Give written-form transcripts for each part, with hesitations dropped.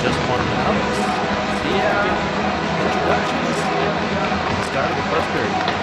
just one out. Yeah. Started the first period.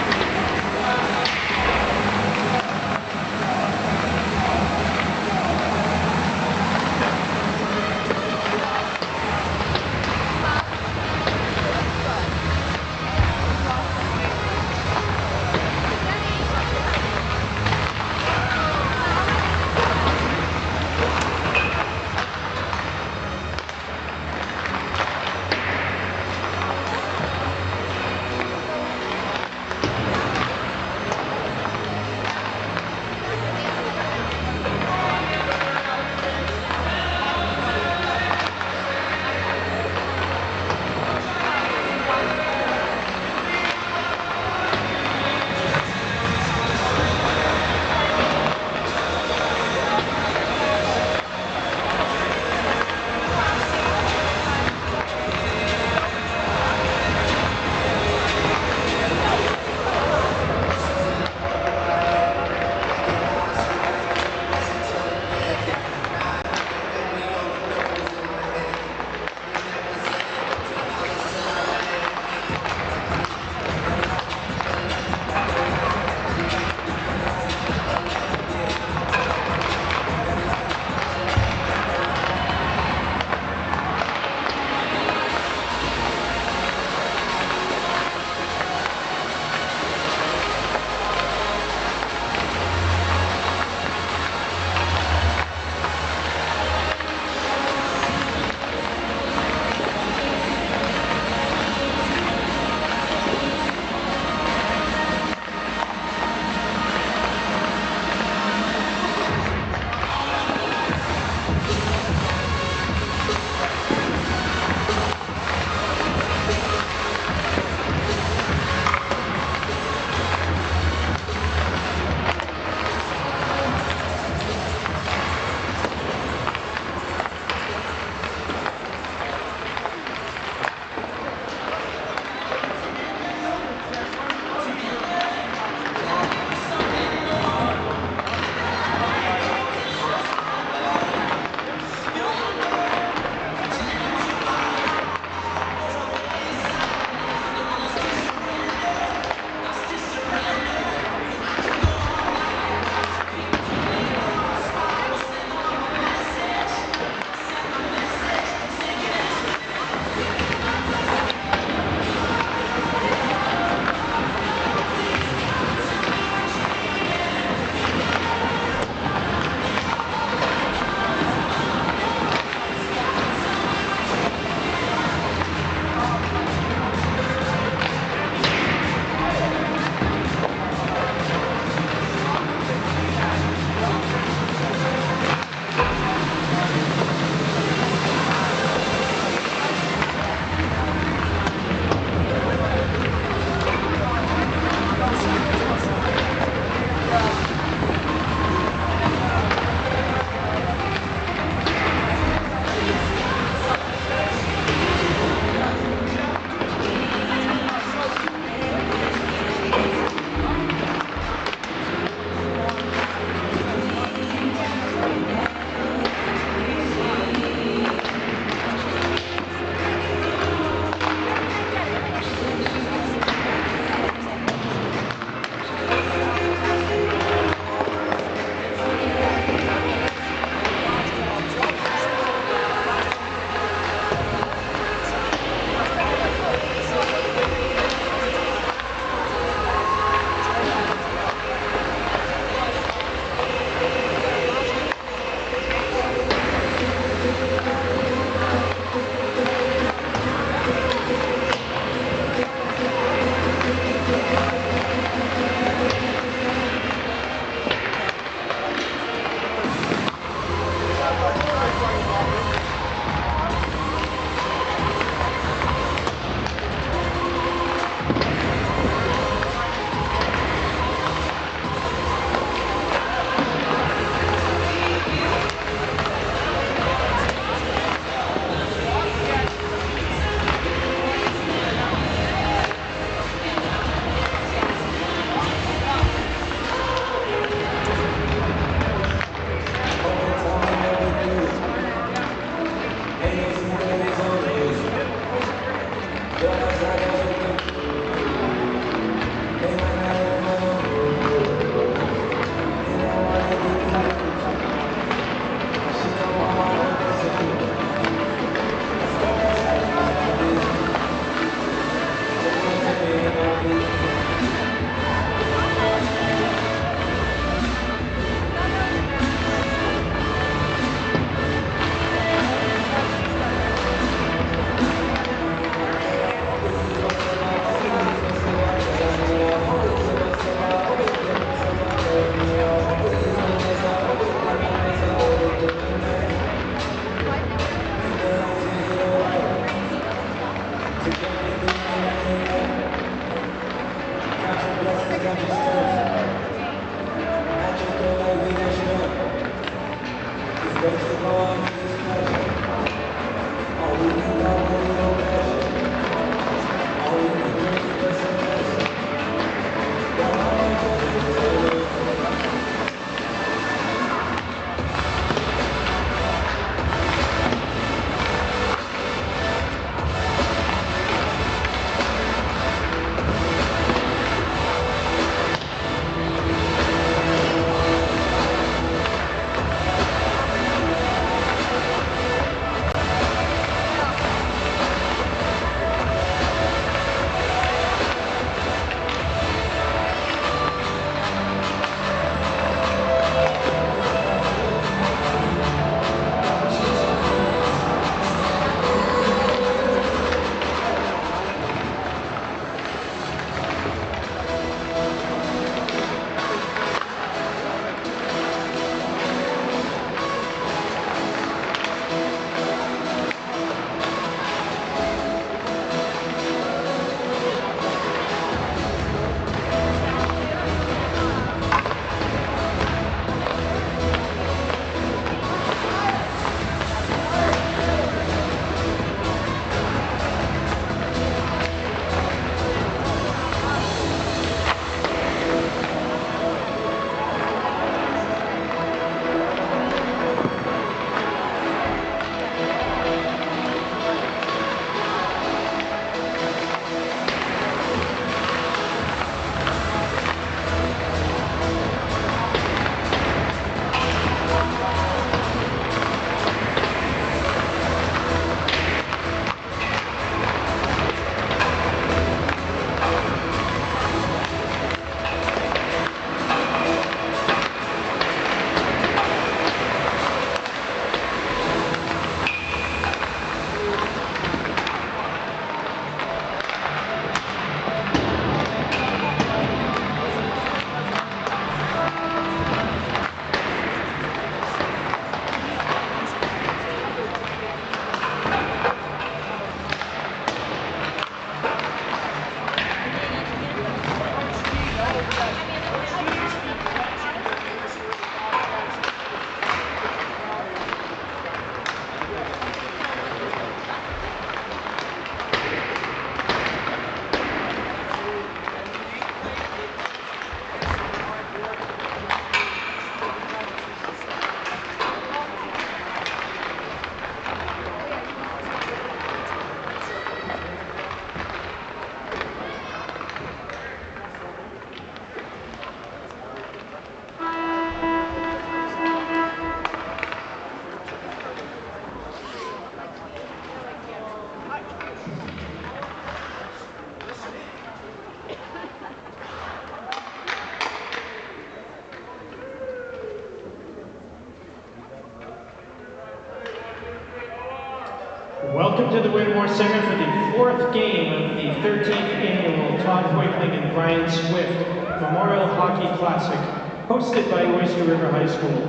Welcome to the Whittemore Center for the fourth game of the 13th annual Todd Heuchling and Brian Swift Memorial Hockey Classic, hosted by Oyster River High School.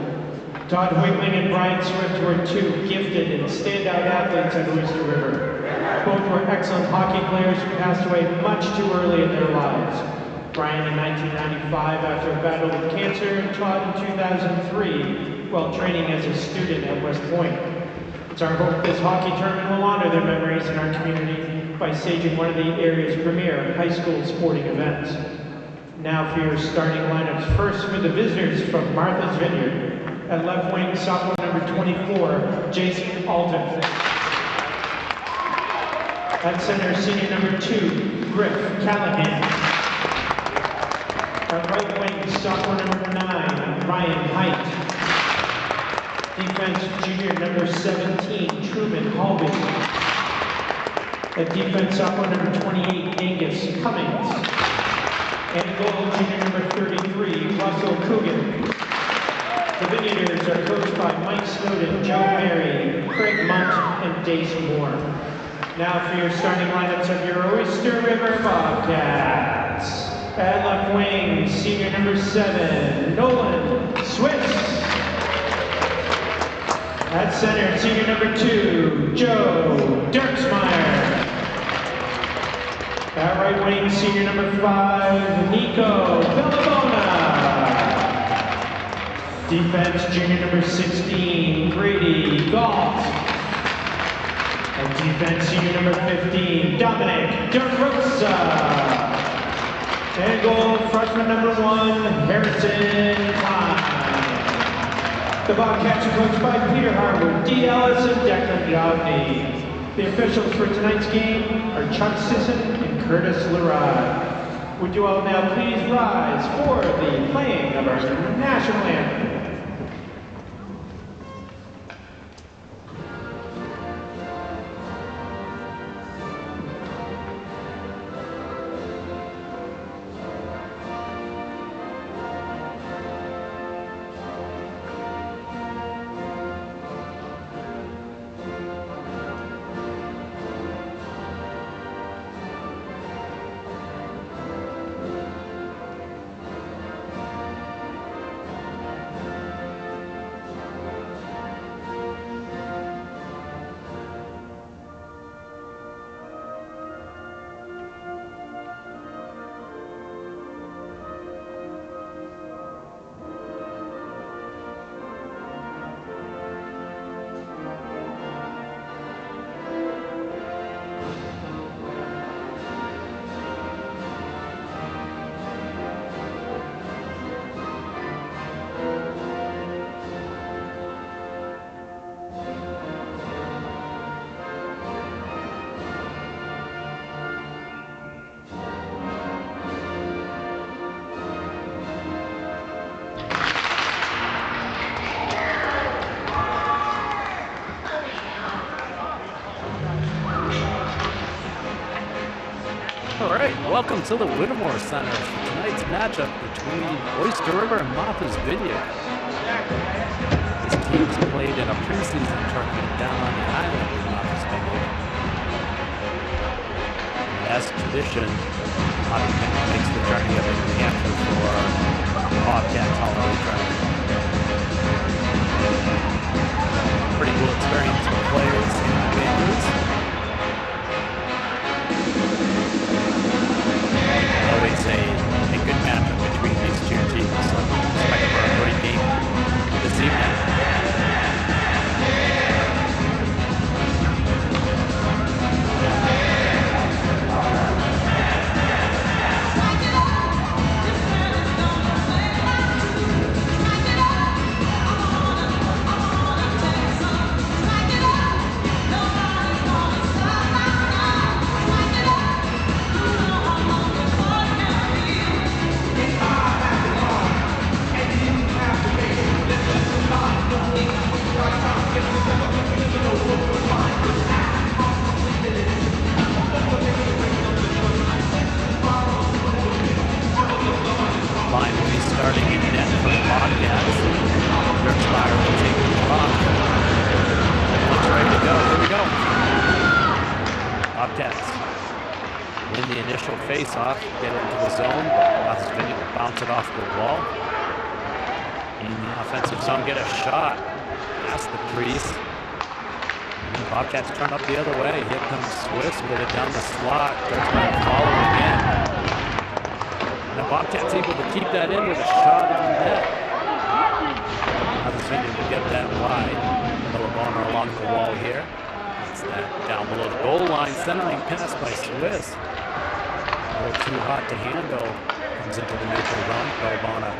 Todd Heuchling and Brian Swift were two gifted and standout athletes at Oyster River. Both were excellent hockey players who passed away much too early in their lives. Brian in 1995 after a battle with cancer, and Todd in 2003 while training as a student at West Point. It's our hope this hockey tournament will honor their memories in our community by staging one of the area's premier high school sporting events. Now for your starting lineups. First for the visitors from Martha's Vineyard. At left wing, sophomore number 24, Jason Alton. At center, senior number 2, Griff Callahan. At right wing, sophomore number 9, Ryan Height. Defense, junior number 17, Truman Halby. At defense, sophomore number 28, Angus Cummings. And goal, junior number 33, Russell Coogan. The Vineyarders are coached by Mike Snowden, Joe Mary, Craig Munt, and Dace Moore. Now for your starting lineups of your Oyster River Bobcats. At left wing, senior number 7, Nolan Swiss. At center, senior number 2, Joe Dirksmeyer. At right wing, senior number 5, Nico Bellabona. Defense, junior number 16, Grady Galt. At defense, senior number 15, Dominic DeRosa. And goal, freshman number 1, Harrison Klein. The Bobcats are coached by Peter Harwood, D. Ellis, and Declan Gavney. The officials for tonight's game are Chuck Sisson and Curtis Lerai. Would you all now please rise for the playing of our national anthem? Welcome to the Whittemore Center for tonight's matchup between Oyster River and Martha's Vineyard. This team's played in a preseason tournament down on the island in Martha's Vineyard. As tradition, Martha's Vineyard makes the journey up to New Hampshire for Bobcats Holiday Tournament. Pretty cool experience for players and families. Always a good matchup between these two teams. So expect for a great game this evening. Bobcats win the initial face-off, get into the zone, but Martha's Vineyard will bounce it off the wall. In the offensive zone, get a shot past the crease. And Bobcats turn up the other way. Here comes Swiss with it down the slot. Goes back following in. And the Bobcats able to keep that in with a shot on net. Martha's Vineyard will get that wide. Millibona along the wall here. It's that down below the goal line. Centering pass by Swiss. A little too hot to handle. Comes into the neutral zone. Millibona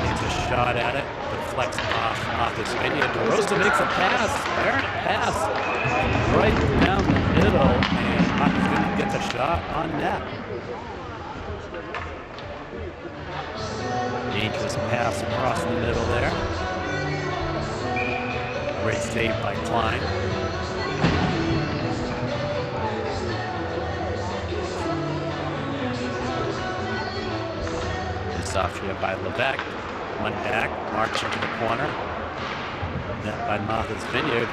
takes a shot at it. Deflects off Martha's Vineyard. DeRosa makes a pass. Errant pass. Right down the middle. And Martha's Vineyard gets a shot on net. Dangerous pass across the middle there. Great save by Klein. This off here by Levesque. One back, march into the corner. Net by Martha's Vineyard.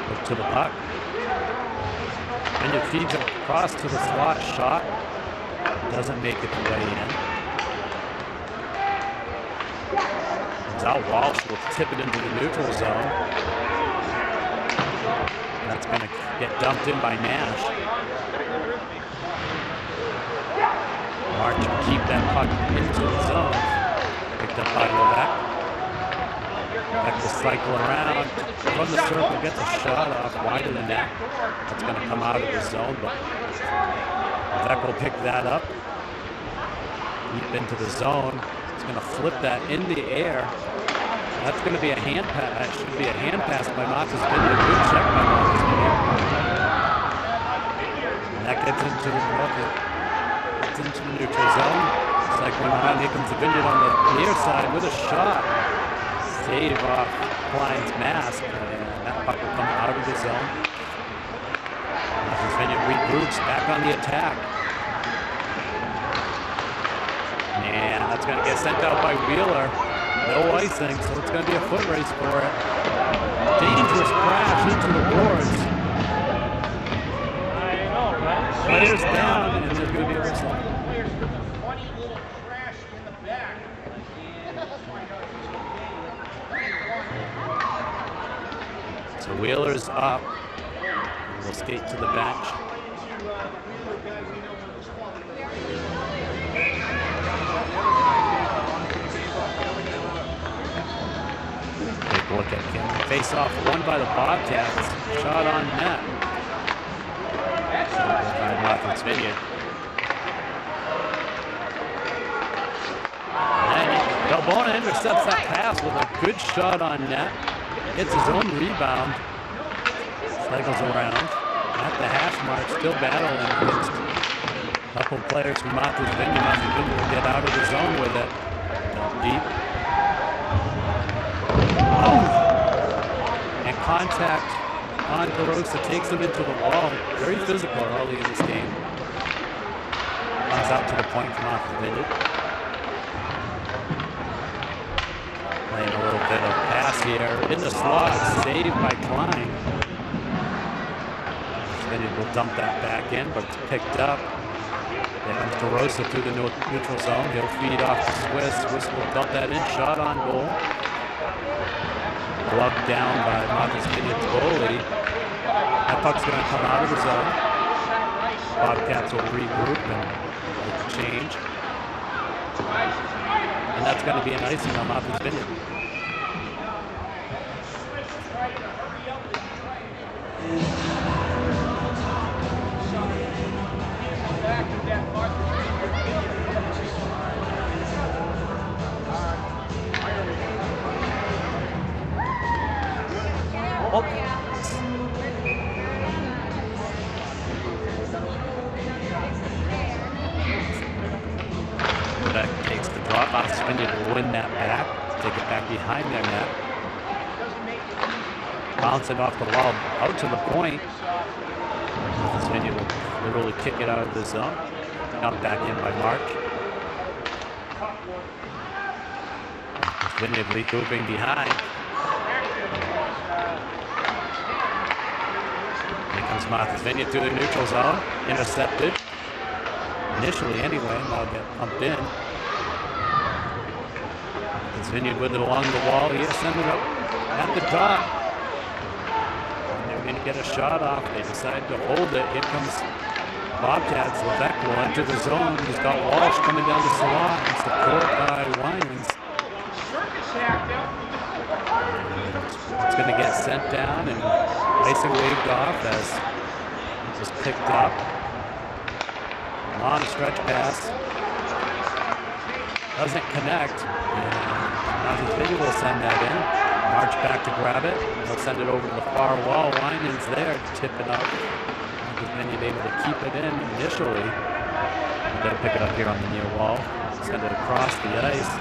Look to the puck. Vineyard feeds it across to the slot shot. Doesn't make it the way in. Out Walsh will tip it into the neutral zone. That's going to get dumped in by Nash. March will keep that puck into the zone. Picked up by Levesque. Levesque will cycle around. From the circle, gets a shot off wide of the net. That's going to come out of the zone, but Levesque will pick that up. Deep into the zone. He's going to flip that in the air. That's going to be a hand pass. That should be a hand pass by Martha's Vineyard. Good check by Martha's Vineyard. And that gets into the neutral zone. Cycling around, here comes the Vineyard on the near side with a shot. Save off Klein's mask. And that puck will come out of the zone. Martha's Vineyard regroups back on the attack. And that's going to get sent out by Wheeler. No icing, so it's going to be a foot race for it. Dangerous crash into the boards. Players down, and there's going to be a whistle. So Wheeler's up. We'll skate to the bench. Look at him. Face off won by the Bobcats. Shot on net. By Martha's Vineyard. And Millibona intercepts that pass with a good shot on net. Gets his own rebound. Cycles around. At the hash mark, still battling against a couple players from Martha's Vineyard. Martha's Vineyard will get out of the zone with it. Deep. And contact on DeRosa takes him into the wall. Very physical early in this game. Comes out to the point from Martha's Vineyard. Playing a little bit of pass here. In the slot, saved by Klein. Vineyard will dump that back in, but it's picked up. There comes DeRosa through the neutral zone. He'll feed off to Swiss. Swiss will dump that in. Shot on goal. Gloved down by Martha's Vineyard's goalie. That puck's going to come out of the zone. Bobcats will regroup and make a change. And that's going to be an icing on Martha's Vineyard. Oh. That takes the drop off. Vineyard will win that back. Take it back behind their net. Bounce it off the wall out to the point. Vineyard will literally kick it out of the zone. Dumped back in by March. Vineyard regrouping behind. Martha's Vineyard to the neutral zone. Intercepted. Initially anyway, now get pumped in. Martha's Vineyard with it along the wall here. Send it up at the top. And they're going to get a shot off. They decide to hold it. Here comes Bobcats. Levesque will enter the zone. He's got Walsh coming down the slot. And support by Winans. It's going to get sent down and icing waved off as it was picked up. Long stretch pass. Doesn't connect. And Martha's Vineyard will send that in. March back to grab it. They'll send it over to the far wall. Winans there to tip it up. Martha's Vineyard able to keep it in initially. They'll pick it up here on the near wall. Send it across the ice.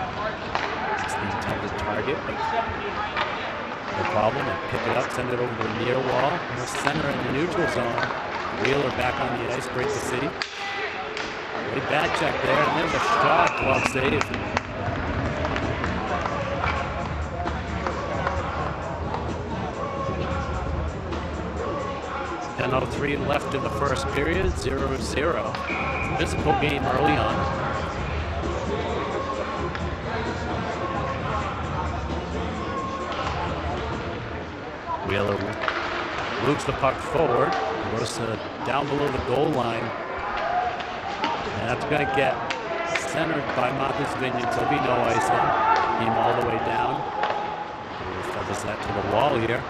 It's the intended target. But no problem. They pick it up, send it over to the near wall. In the center in the neutral zone. Wheeler back on the ice. Great to see. Really bad check there. And there's a shot. Well saved. .03 left in the first period. 0-0. Physical game early on. Wheeler moves the puck forward. Rosa down below the goal line. And that's going to get centered by Martha's Vineyard. So there'll be no icing. Team all the way down. Feathers that to the wall here.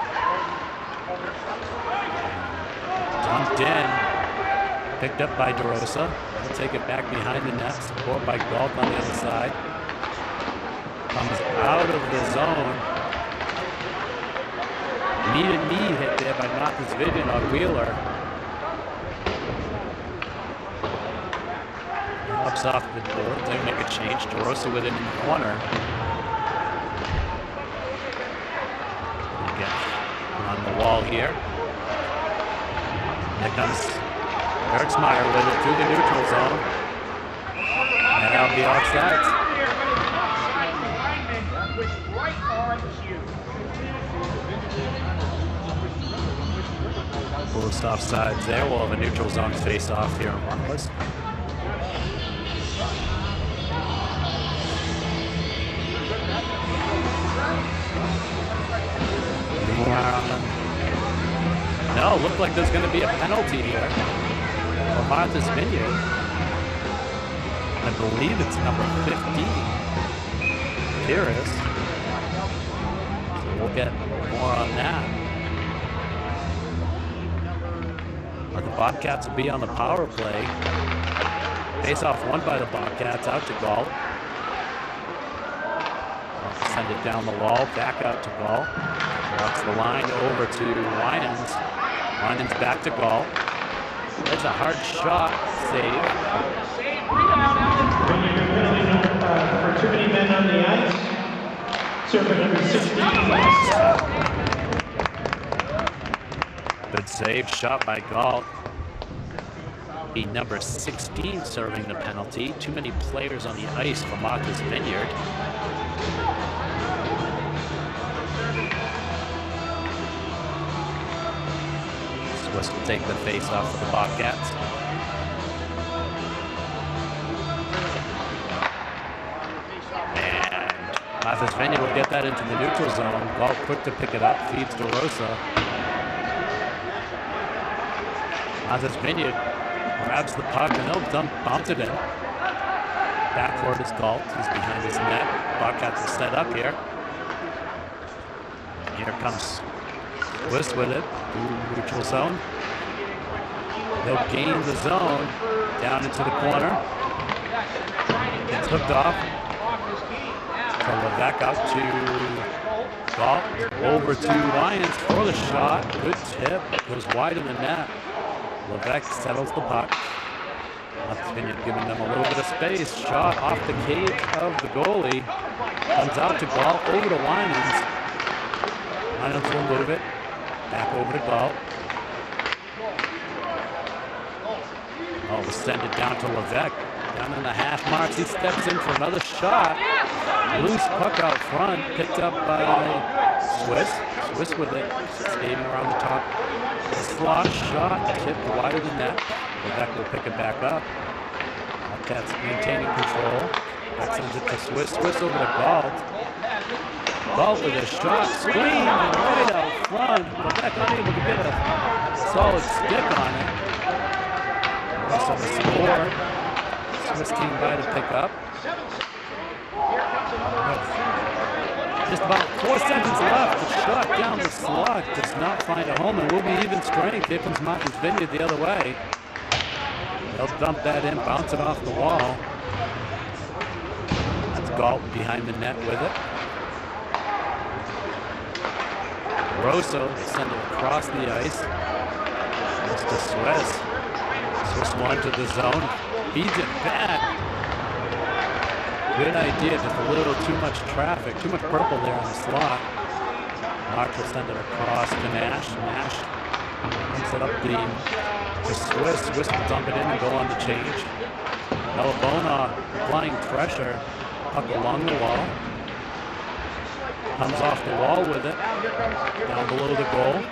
Dumped in. Picked up by DeRosa. He'll take it back behind the net. Support by Galt on the other side. Comes out of the zone. Knee hit there by Martha's Vineyard on Wheeler. Ups off the board. They make a change. DeRosa with it in the corner. Again, on the wall here. Here comes Ertzmeyer with it through the neutral zone. And that'll be offside. Both offsides there. We'll have a neutral zone face-off here in Romulus. No, looked like there's going to be a penalty here for Martha's Vineyard. I believe it's number 15. Pierce. So we'll get more on that. The Bobcats will be on the power play. Face-off won by the Bobcats, out to Galt. Send it down the wall, back out to Galt. Walks the line over to Winans. Winans back to Galt. There's a hard shot, save. For too many men on the ice. Server number 16. Good save, shot by Galt. The number 16 serving the penalty. Too many players on the ice for Martha's Vineyard. Swiss will take the face off for the Bobcats. And Martha's Vineyard will get that into the neutral zone. Galt quick to pick it up, feeds DeRosa. Martha's Vineyard grabs the puck and they'll bounce it in. Backcourt is Galt. He's behind his net. Bobcats are set up here. Here comes Swiss with it. Neutral zone. They'll gain the zone down into the corner. It's hooked off. From Levesque out to Galt. Over to Lyons for the shot. Good tip. Goes wide of the net. Levesque settles the puck. Martha's Vineyard giving them a little bit of space. Shot off the cage of the goalie. Comes out to Galt, over to Winans. Winans will move it. Back over to Galt. Oh, we'll send it down to Levesque. Down in the half marks. He steps in for another shot. Loose puck out front. Picked up by Swiss. Swiss with it, skating around the top. Slot shot, tipped wide of the net. Leveque will pick it back up. Bobcats maintaining control. That sends it to Swiss. Swiss over to Galt. Galt with a shot, screen, and right out front. Leveque unable to get a solid stick on it. Also the score. Swiss team by to pick up. Just about 4 seconds left. The shot down the slot does not find a home, and will be even strength. Here comes Martha's Vineyard the other way. They'll dump that in, bounce it off the wall. That's Galt behind the net with it. Rosso send it across the ice. Goes to Swiss. Swiss one to the zone. Feeds it back. Good idea, just a little too much traffic, too much purple there on the slot. Mark will send it across to Nash. Nash runs it up to Swiss. Swiss will dump it in and go on the change. Alabona applying pressure up along the wall. Comes off the wall with it, down below the goal.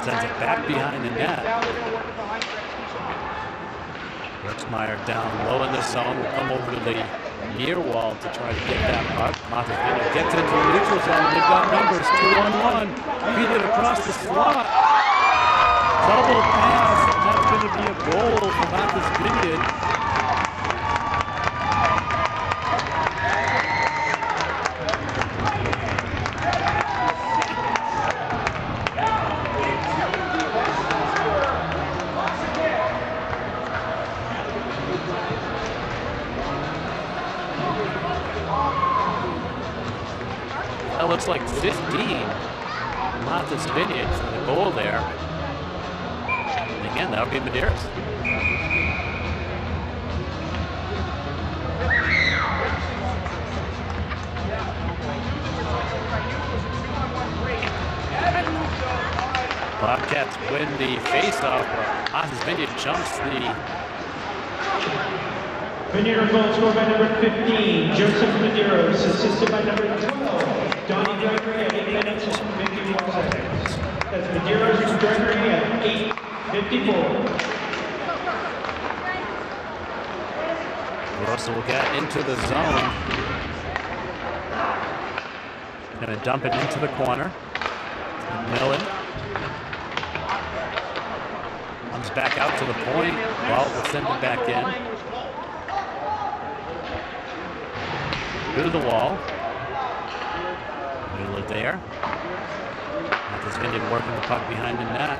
Sends it back behind the net. Ritzmeyer down low in the zone, will come over to the near wall to try to get that puck. Martha's Vineyard gets into the neutral zone. They've got numbers, 2-on-1. Feed it across the slot. Double pass, and that's going to be a goal for Martha's Vineyard. That looks like 15. Martha's Vineyard for the goal there. And again, that'll be Medeiros. Bobcats win the faceoff. Martha's Vineyard jumps the. Vinyard goal scored by number 15, Joseph Medeiros, assisted by number 12, Donnie Gregory at 8 minutes and 54 seconds. That's Medeiros and Gregory at 8:54. Russell will get into the zone. Going to dump it into the corner. Millen comes back out to the point. Well, we'll send it back in. Go to the wall. Mueller there. Martha's Vineyard working the puck behind the net.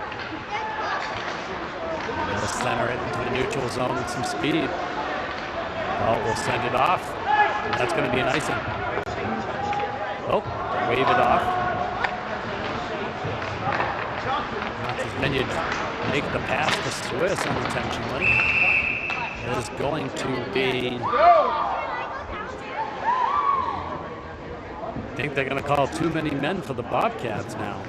They'll center it into the neutral zone with some speed. Well, we'll send it off. And that's going to be an icing. Oh, wave it off. Martha's Vineyard make the pass to Swiss unintentionally. It is going to be. I think they're going to call too many men for the Bobcats now.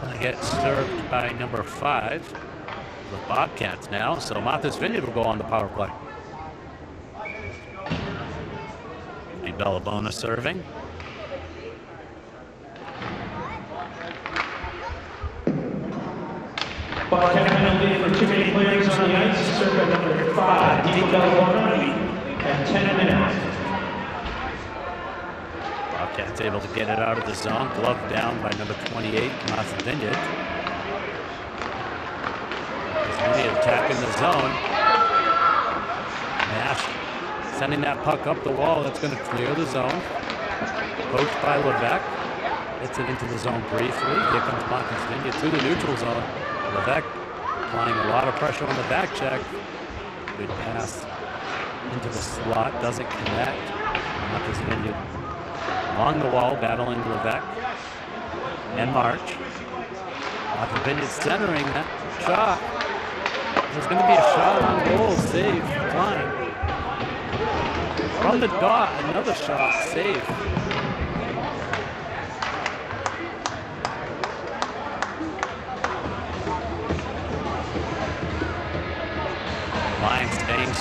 Going to get served by number 5, the Bobcats now. So Martha's Vineyard will go on the power play. And Bellabona serving. Bobcat penalty for too many players on the ice, served by number 5, Diego Bellabona, at 10 minutes. Bobcats able to get it out of the zone. Glove down by number 28, Martha's Vineyard. Vineyard attacking the zone. Nash sending that puck up the wall. That's going to clear the zone. Coached by Leveque. Gets it into the zone briefly. Here comes Martha's Vineyard to the neutral zone. Leveque applying a lot of pressure on the back check. Good pass into the slot, doesn't connect. Martha's Vineyard along the wall, battling Leveque and March. Martha's Vineyard centering that shot. There's going to be a shot on goal, save, flying. From the dot, another shot, save.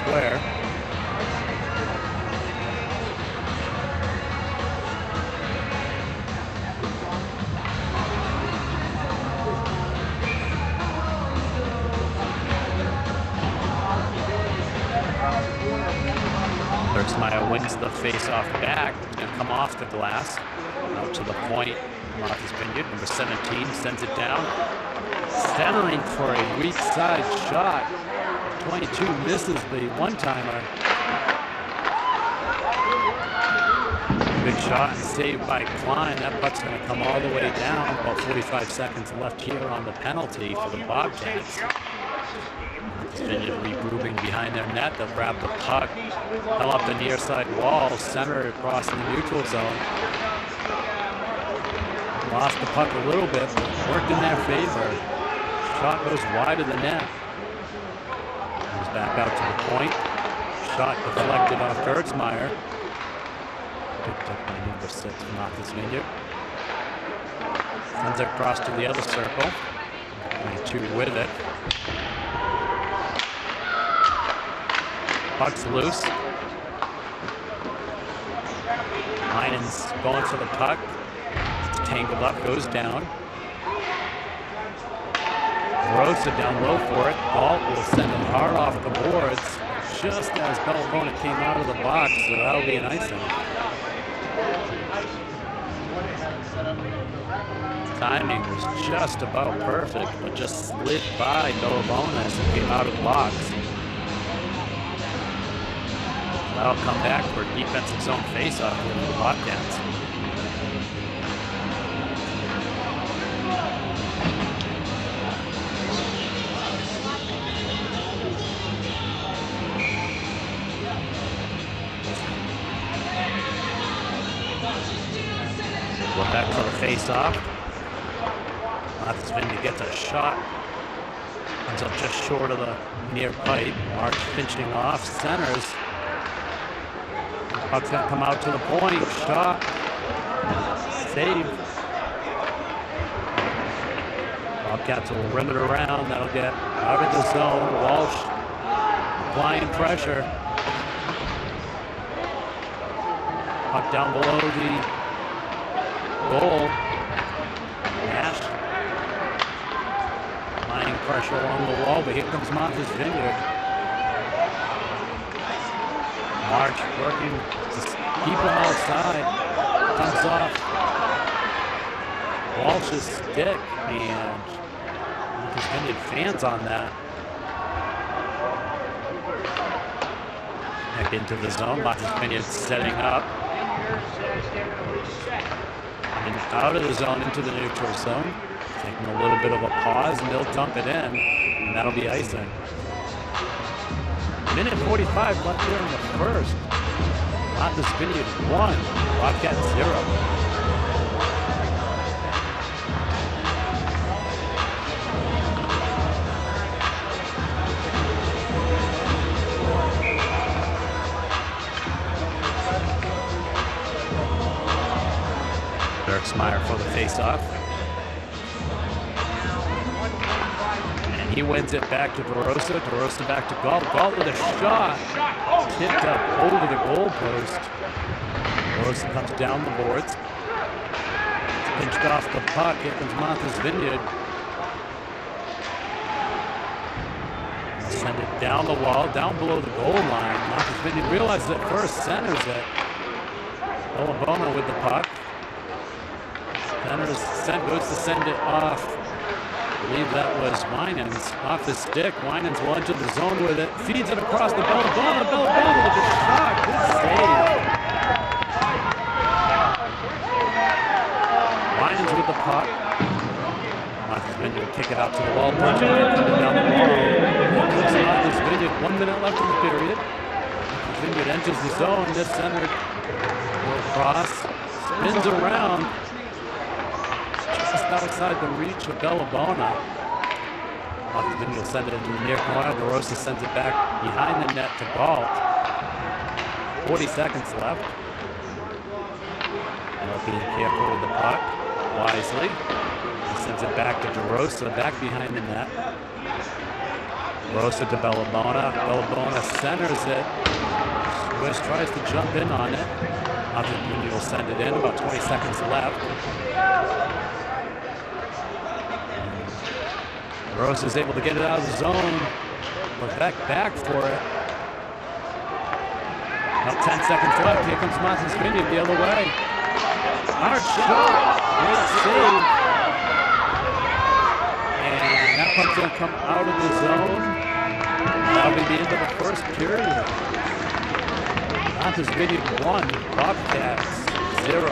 square. Heuchling wins the face-off back. He's going to come off the glass. Out to the point. Martha's Vineyard, number 17, sends it down. Centering for a weak side shot. 22 misses the one-timer. Big shot and saved by Klein. That puck's going to come all the way down. About 45 seconds left here on the penalty for the Bobcats. Vineyard regrouping behind their net. They'll grab the puck, fell up the near side wall, center it across the neutral zone. Lost the puck a little bit, but worked in their favor. Shot goes wide of the net. Comes back out to the point. Shot deflected off Heuchling. Picked up by number 6, Martha's Vineyard. Sends it across to the other circle. 22 with it. Puck's loose. Linen's going for the puck. It's tangled up, goes down. Rosa down low for it. Ball will send it hard off the boards just as Bellavona came out of the box, so that'll be an icing. Timing was just about perfect, but just slid by Bellavona as he came out of the box. That'll come back for a defensive zone faceoff with the Bobcats. We're back for the faceoff. Martha's Vineyard gets a shot. Comes up just short of the near pipe. March pinching off, centers. Puck's gonna come out to the point. Shot. Save. Bobcats will rim it around. That'll get out of the zone. Walsh applying pressure. Puck down below the goal. Nash applying pressure along the wall, but here comes Martha's Vineyard. March working to keep him outside. Comes off Walsh's stick, and Martha's Vineyard fans on that. Back into the zone. Martha's Vineyard setting up. And out of the zone into the neutral zone. Taking a little bit of a pause, and they'll dump it in, and that'll be icing. Minute 45 left here in the first. Martha's Vineyard 1, Bobcats 0. Heuchling for the face-off. And he wins it back to DeRosa. DeRosa back to Galt. Galt with a shot. Tipped up over the goalpost. DeRosa comes down the boards. Pinched off the puck. Here comes Martha's Vineyard. Send it down the wall, down below the goal line. Martha's Vineyard realizes it first, centers it. Bellavona with the puck. Goes to send it off. I believe that was Winans. Off the stick. Winans will enter the zone with it. Feeds it across the Bellavona. Bellavona with a shot. Good save. Winans with the puck. Martha's Vineyard kick it out to the wall. Punch it down the wall. Martha's Vineyard. 1 minute left in the period. Martha's Vineyard enters the zone. This centered. Cross. Spins around. Just outside the reach of Bellavona. Martha's Vineyard will send it into the near corner. DeRosa sends it back behind the net to Galt. 40 seconds left. And they'll be careful with the puck wisely. He sends it back to DeRosa, back behind the net. Rosa to Bellabona. Bellabona centers it. Swiss tries to jump in on it. Opportunity will send it in. About 20 seconds left. Rosa is able to get it out of the zone. Levesque back for it. About 10 seconds left. Here comes Martha's Vineyard the other way. Hard shot. Great save. And that puck's going to come out of the zone. That'll be the end of the first period. Martha's Vineyard 1, Bobcats 0.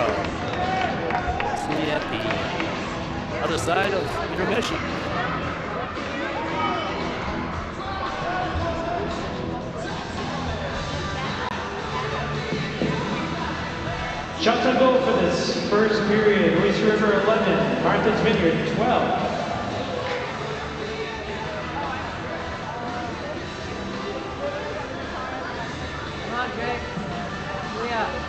See you at the other side of intermission. Shots on goal for this first period. Oyster River 11, Martha's Vineyard 12. Come on, Jake. Yeah.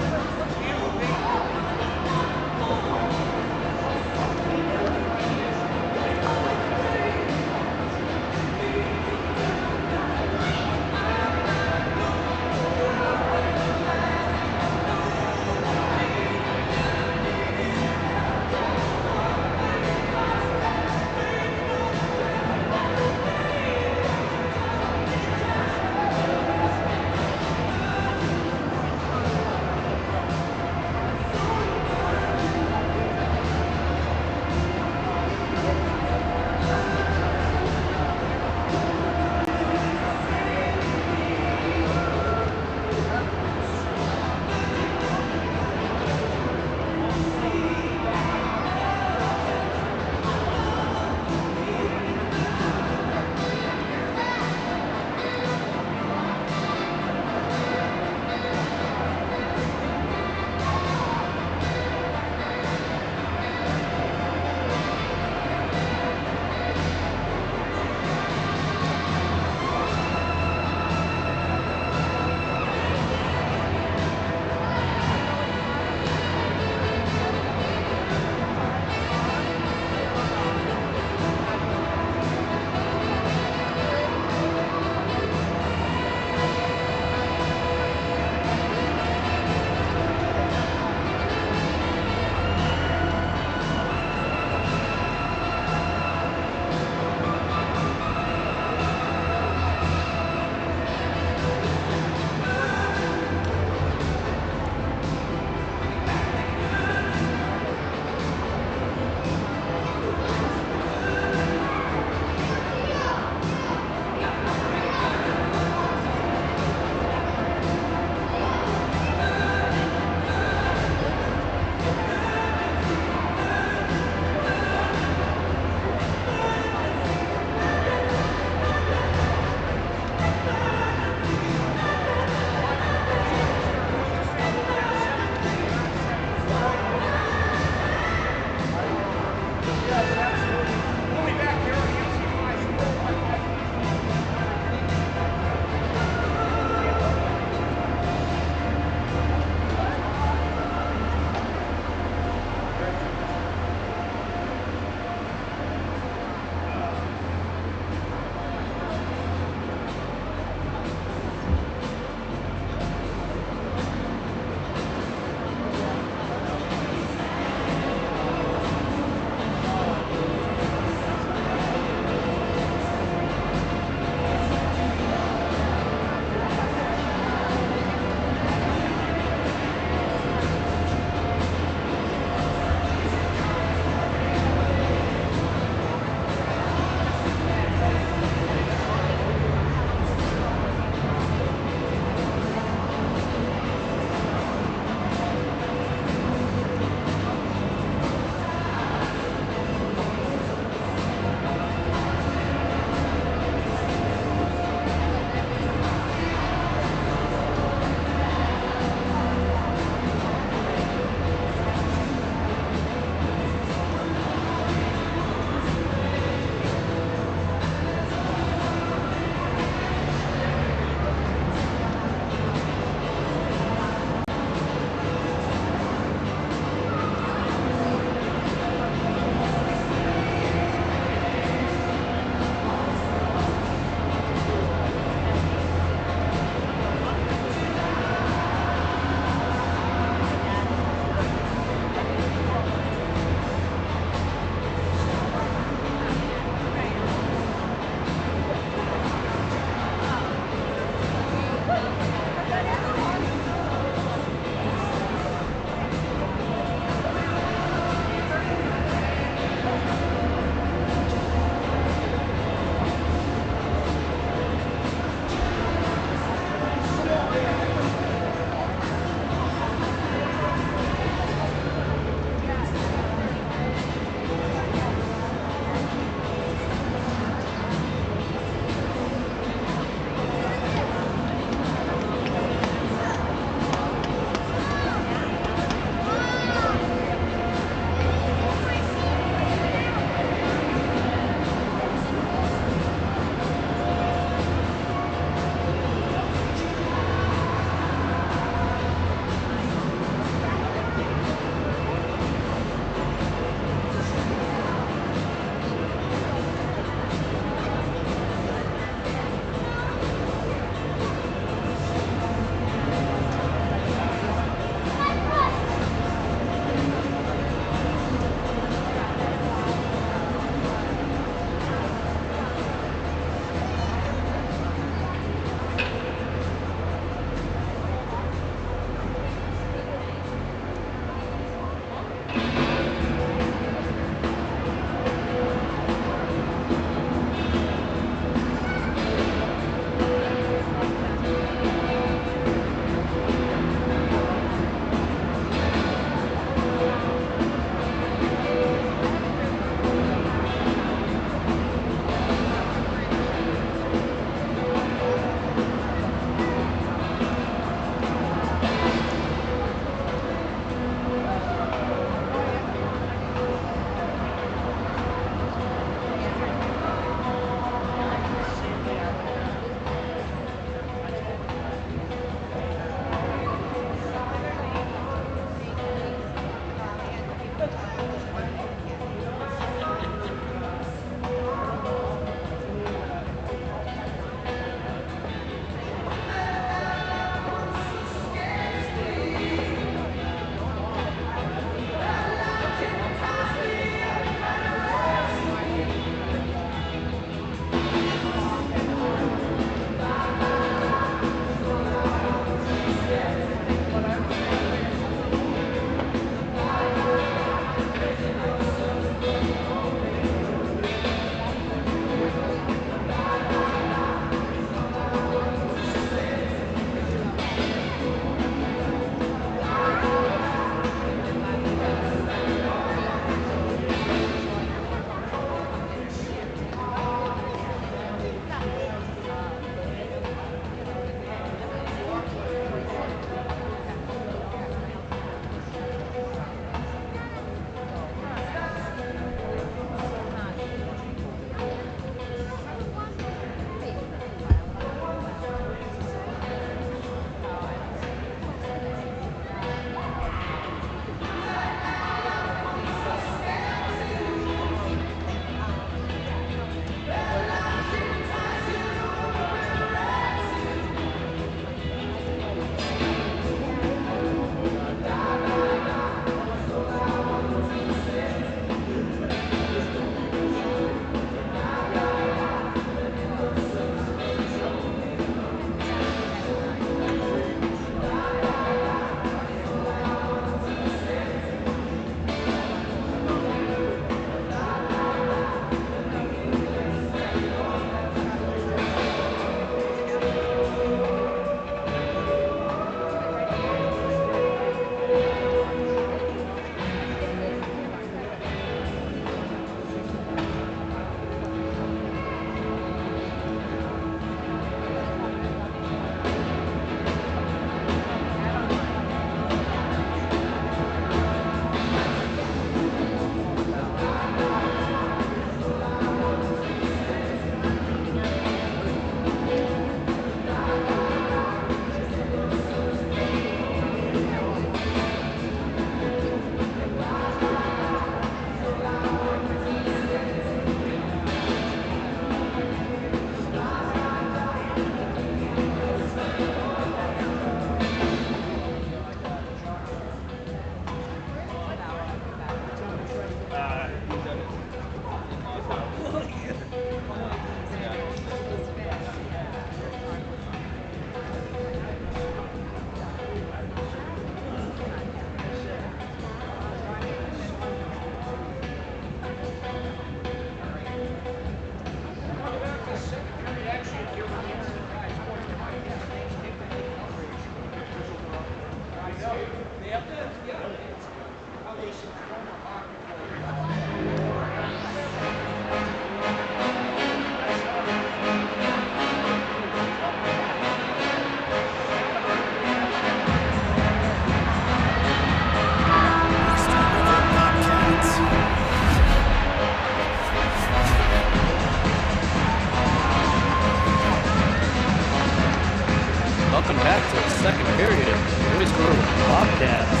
welcome back to the second period. Oyster Bobcats.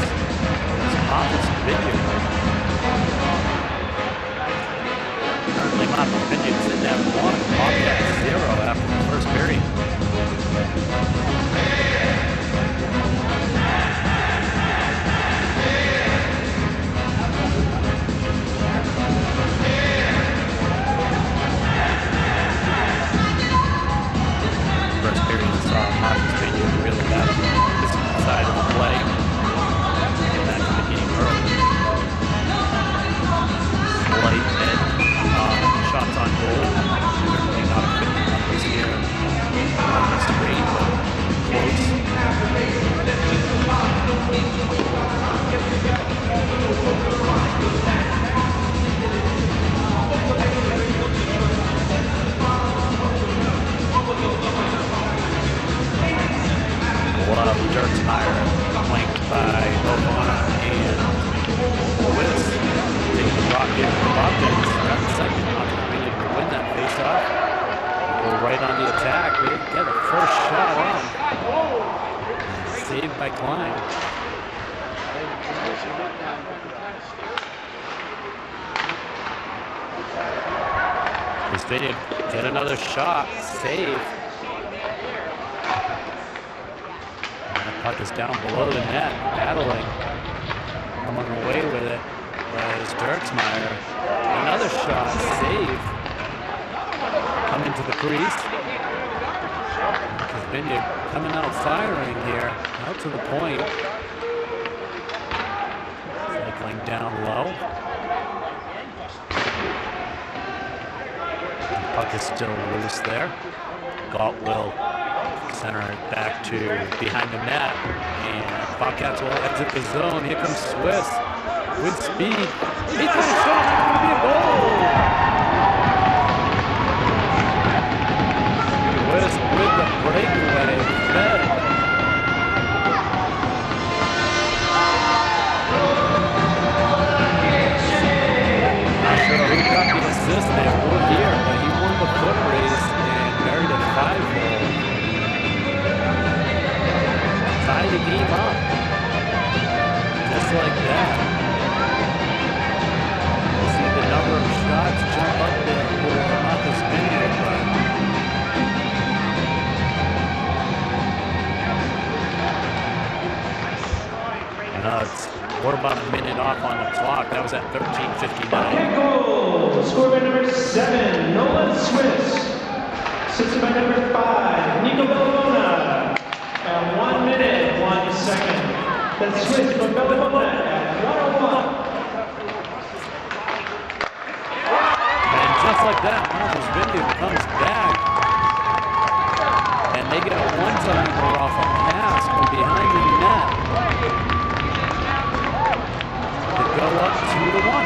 It's Martha's Vineyard. Currently, Martha's Vineyard is in at 1, Bobcats 0 after the first period. First period saw Martha's Vineyard really have this side of the play. Get back to the game early. Slight edge on shots on goal. Certainly not a big numbers here on the screen, but close. Love Dirksmeyer, flanked by Obama and Lewis. Take the rock in for Bobcats. Got the second opportunity to win that face-off. Go right on the attack. They get a first shot on. Saved by Klein. This video, get another shot. Save. Puck is down below the net, battling, coming away with it was Dirksmeyer. Another shot, save, coming to the crease. Vinyard coming out firing here, out to the point. Cycling down low. The puck is still loose there. Galt will center it back to behind the net, and Bobcats will exit the zone. Here comes Swiss with speed. He's got a shot. It's going to be a goal. Swiss with the breakaway. Fed. Not sure who got the assist there or here, but he won the foot race and buried a 5-goal. Tie the game up. Just like that. We'll see the number of shots jump up there for Martha's Vineyard. We're about a minute off on the clock. That was at 13:59. Bobcat goal, scored by number 7, Nolan Swiss. Assisted by number 5, Nico Bellavona. At 1 minute, 1 second. That's Swiss from Bellavona at 1:01. And just like that, Martha's Vineyard comes back. And they get a one-timer off a pass from behind the net. To go up 2-1.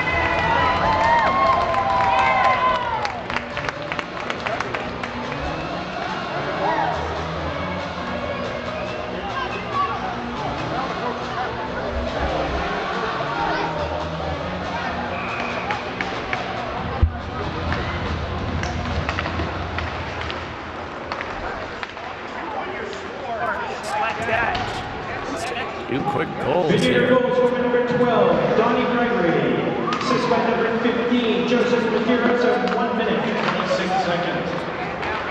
Two quick goals Vineyard here. goals for number 12, Donnie Gregory. Assist by number 15, Joseph Matthias at 1 minute, 26 seconds.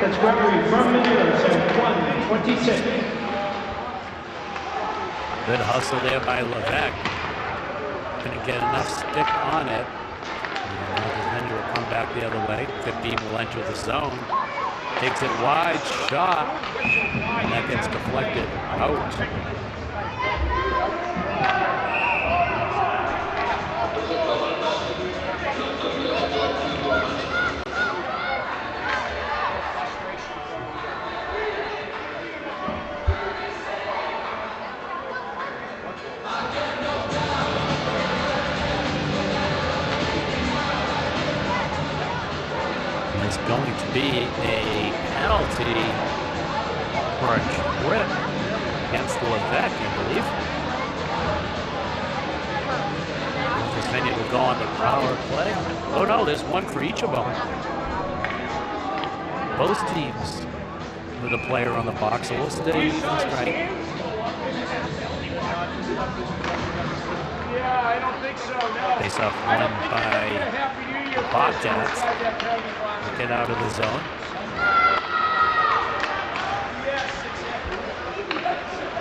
That's Gregory from Matthias at 1:26. Good hustle there by Levesque. Couldn't get enough stick on it. And then will come back the other way. 15 will enter the zone. Takes it wide, shot. And that gets deflected out. It's going to be a penalty for a trip against Levesque, I believe. This Vineyard will go on the power play. Oh no, there's one for each of them. Both teams with a player on the box, so we'll stay in strike. Yeah, I don't think so, no. Face off won by the Bobcats. Get out of the zone.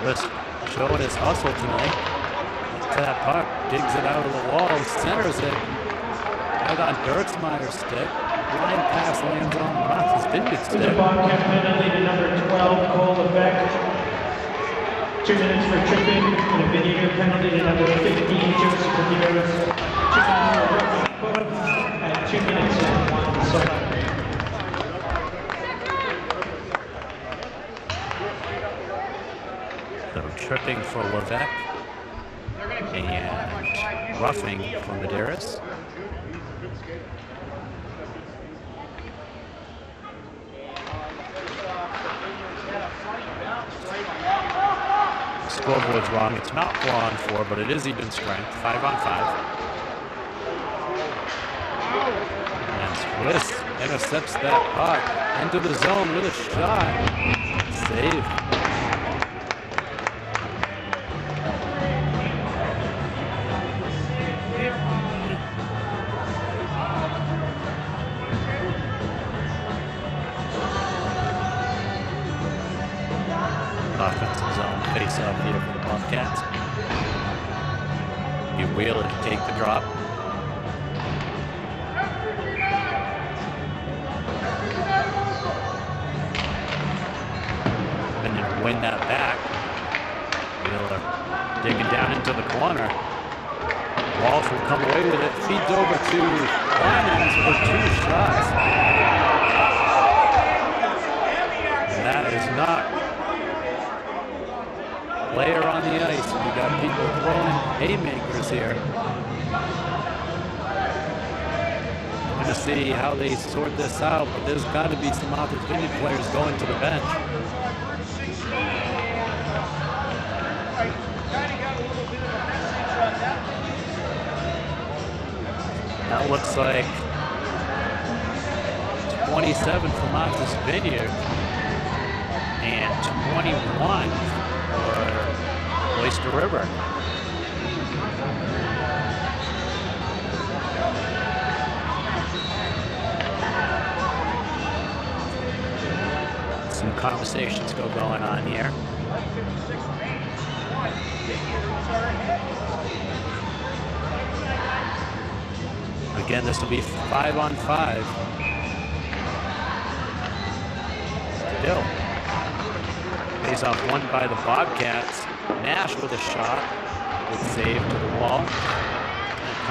Lewis showing his hustle tonight. To that puck, digs it out of the wall, centers it. Right on Dirksmeyer's stick. Line pass lands on Martha's Vineyard With the stick. Bobcat penalty to number 12, Cole Levesque. 2 minutes for tripping, and a Vinyard penalty to number 15, Joseph Ramirez. 2 minutes for roughing foot, and 2 minutes and 1 second. So tripping for Levesque and roughing for Medeiros. Scoreboard's wrong. It's not 4-on-4, but it is even strength. 5-on-5. And Swiss intercepts that puck into the zone with a shot. Save. Offensive zone face up here for the Bobcats. You wheel it to take the drop. And then win that back. Wheeler digging down into the corner. Walsh will come away with it. Feeds over to Lyons for 2 shots. And that is not player on the ice. We got people throwing haymakers here. I'm going to see how they sort this out, but there's got to be some Martha's Vineyard players going to the bench. That looks like 27 for Martha's Vineyard and 21 for Oyster River. Some conversations going on here. Again, this will be 5-on-5. Still. Face off won by the Bobcats. Nash with a shot. Good save to the wall. And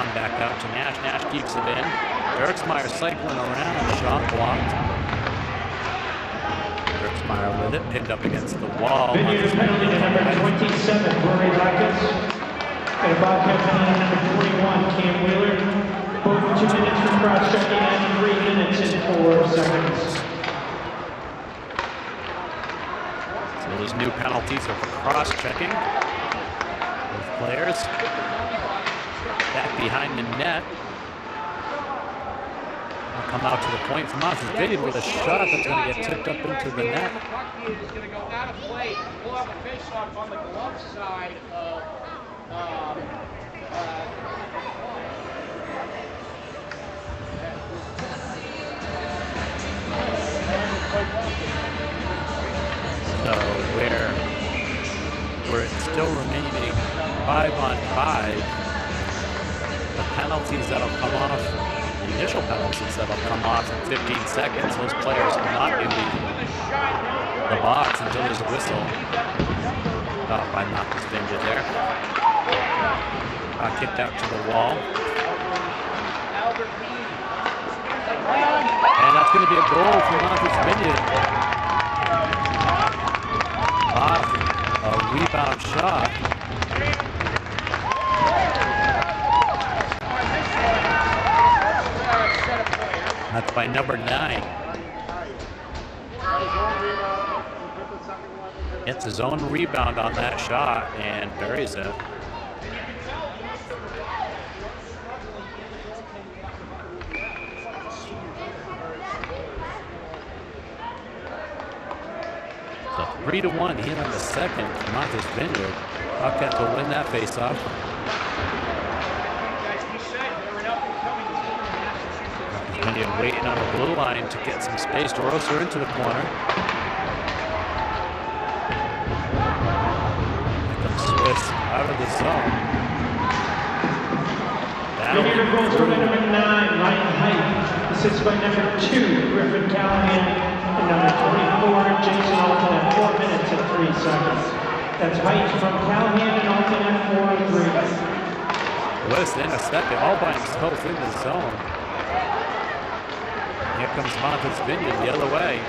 come back out to Nash. Nash keeps it in. Dirksmeyer cycling around. Shot blocked. Dirksmeyer with it. Pinned up against the wall. Vineyard penalty to number 27, Rory Rackets. And a Bobcat penalty to number 41, Cam Wheeler. Both 2 minutes for cross-checking and 3 minutes and 4 seconds. Those new penalties are for cross-checking. Both players back behind the net. Will come out to the point from Martha's Vineyard with a shot that's going to get tipped up into the net. The puck is going to go out of play. We'll have a face-off on the glove side of So where it's still remaining 5-on-5, the penalties that'll come off, the initial penalties that'll come off in 15 seconds, those players will not be leaving the box until there's a whistle. By Martha's Vineyard there. Kicked out to the wall. And that's going to be a goal for Martha's Vineyard. Off a rebound shot. That's by number 9. Gets his own rebound on that shot and buries it. 3-1 here on the second for Martha's Vineyard. Bobcats will win that face-off. Vineyard waiting on the blue line to get some space. DeRosa into the corner. Here comes Swiss out of the zone. Vineyard goal scored by number 9, Ryan Height. Assisted by number 2, Griffin Callahan. And number 24, Jason Alton at 4 minutes and 3 seconds. That's Height from Callahan and Alton at 4-3. West intercepted all by himself in the zone. Here comes Martha's Vineyard the other way.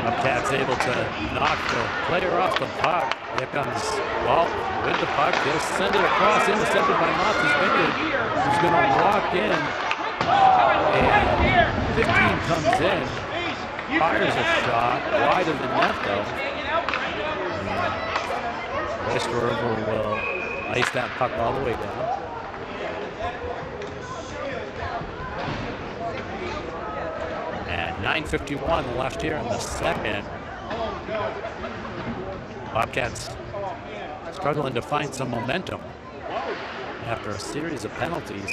Bobcats able to knock the player off the puck. Here comes Walt with the puck. They'll send it across, intercepted by Martha's Vineyard, who's going to walk in. And 15 comes in, fires a shot, wide of the net though. Oyster River will ice that puck all the way down. And 9:51 left here in the second. Bobcats struggling to find some momentum after a series of penalties.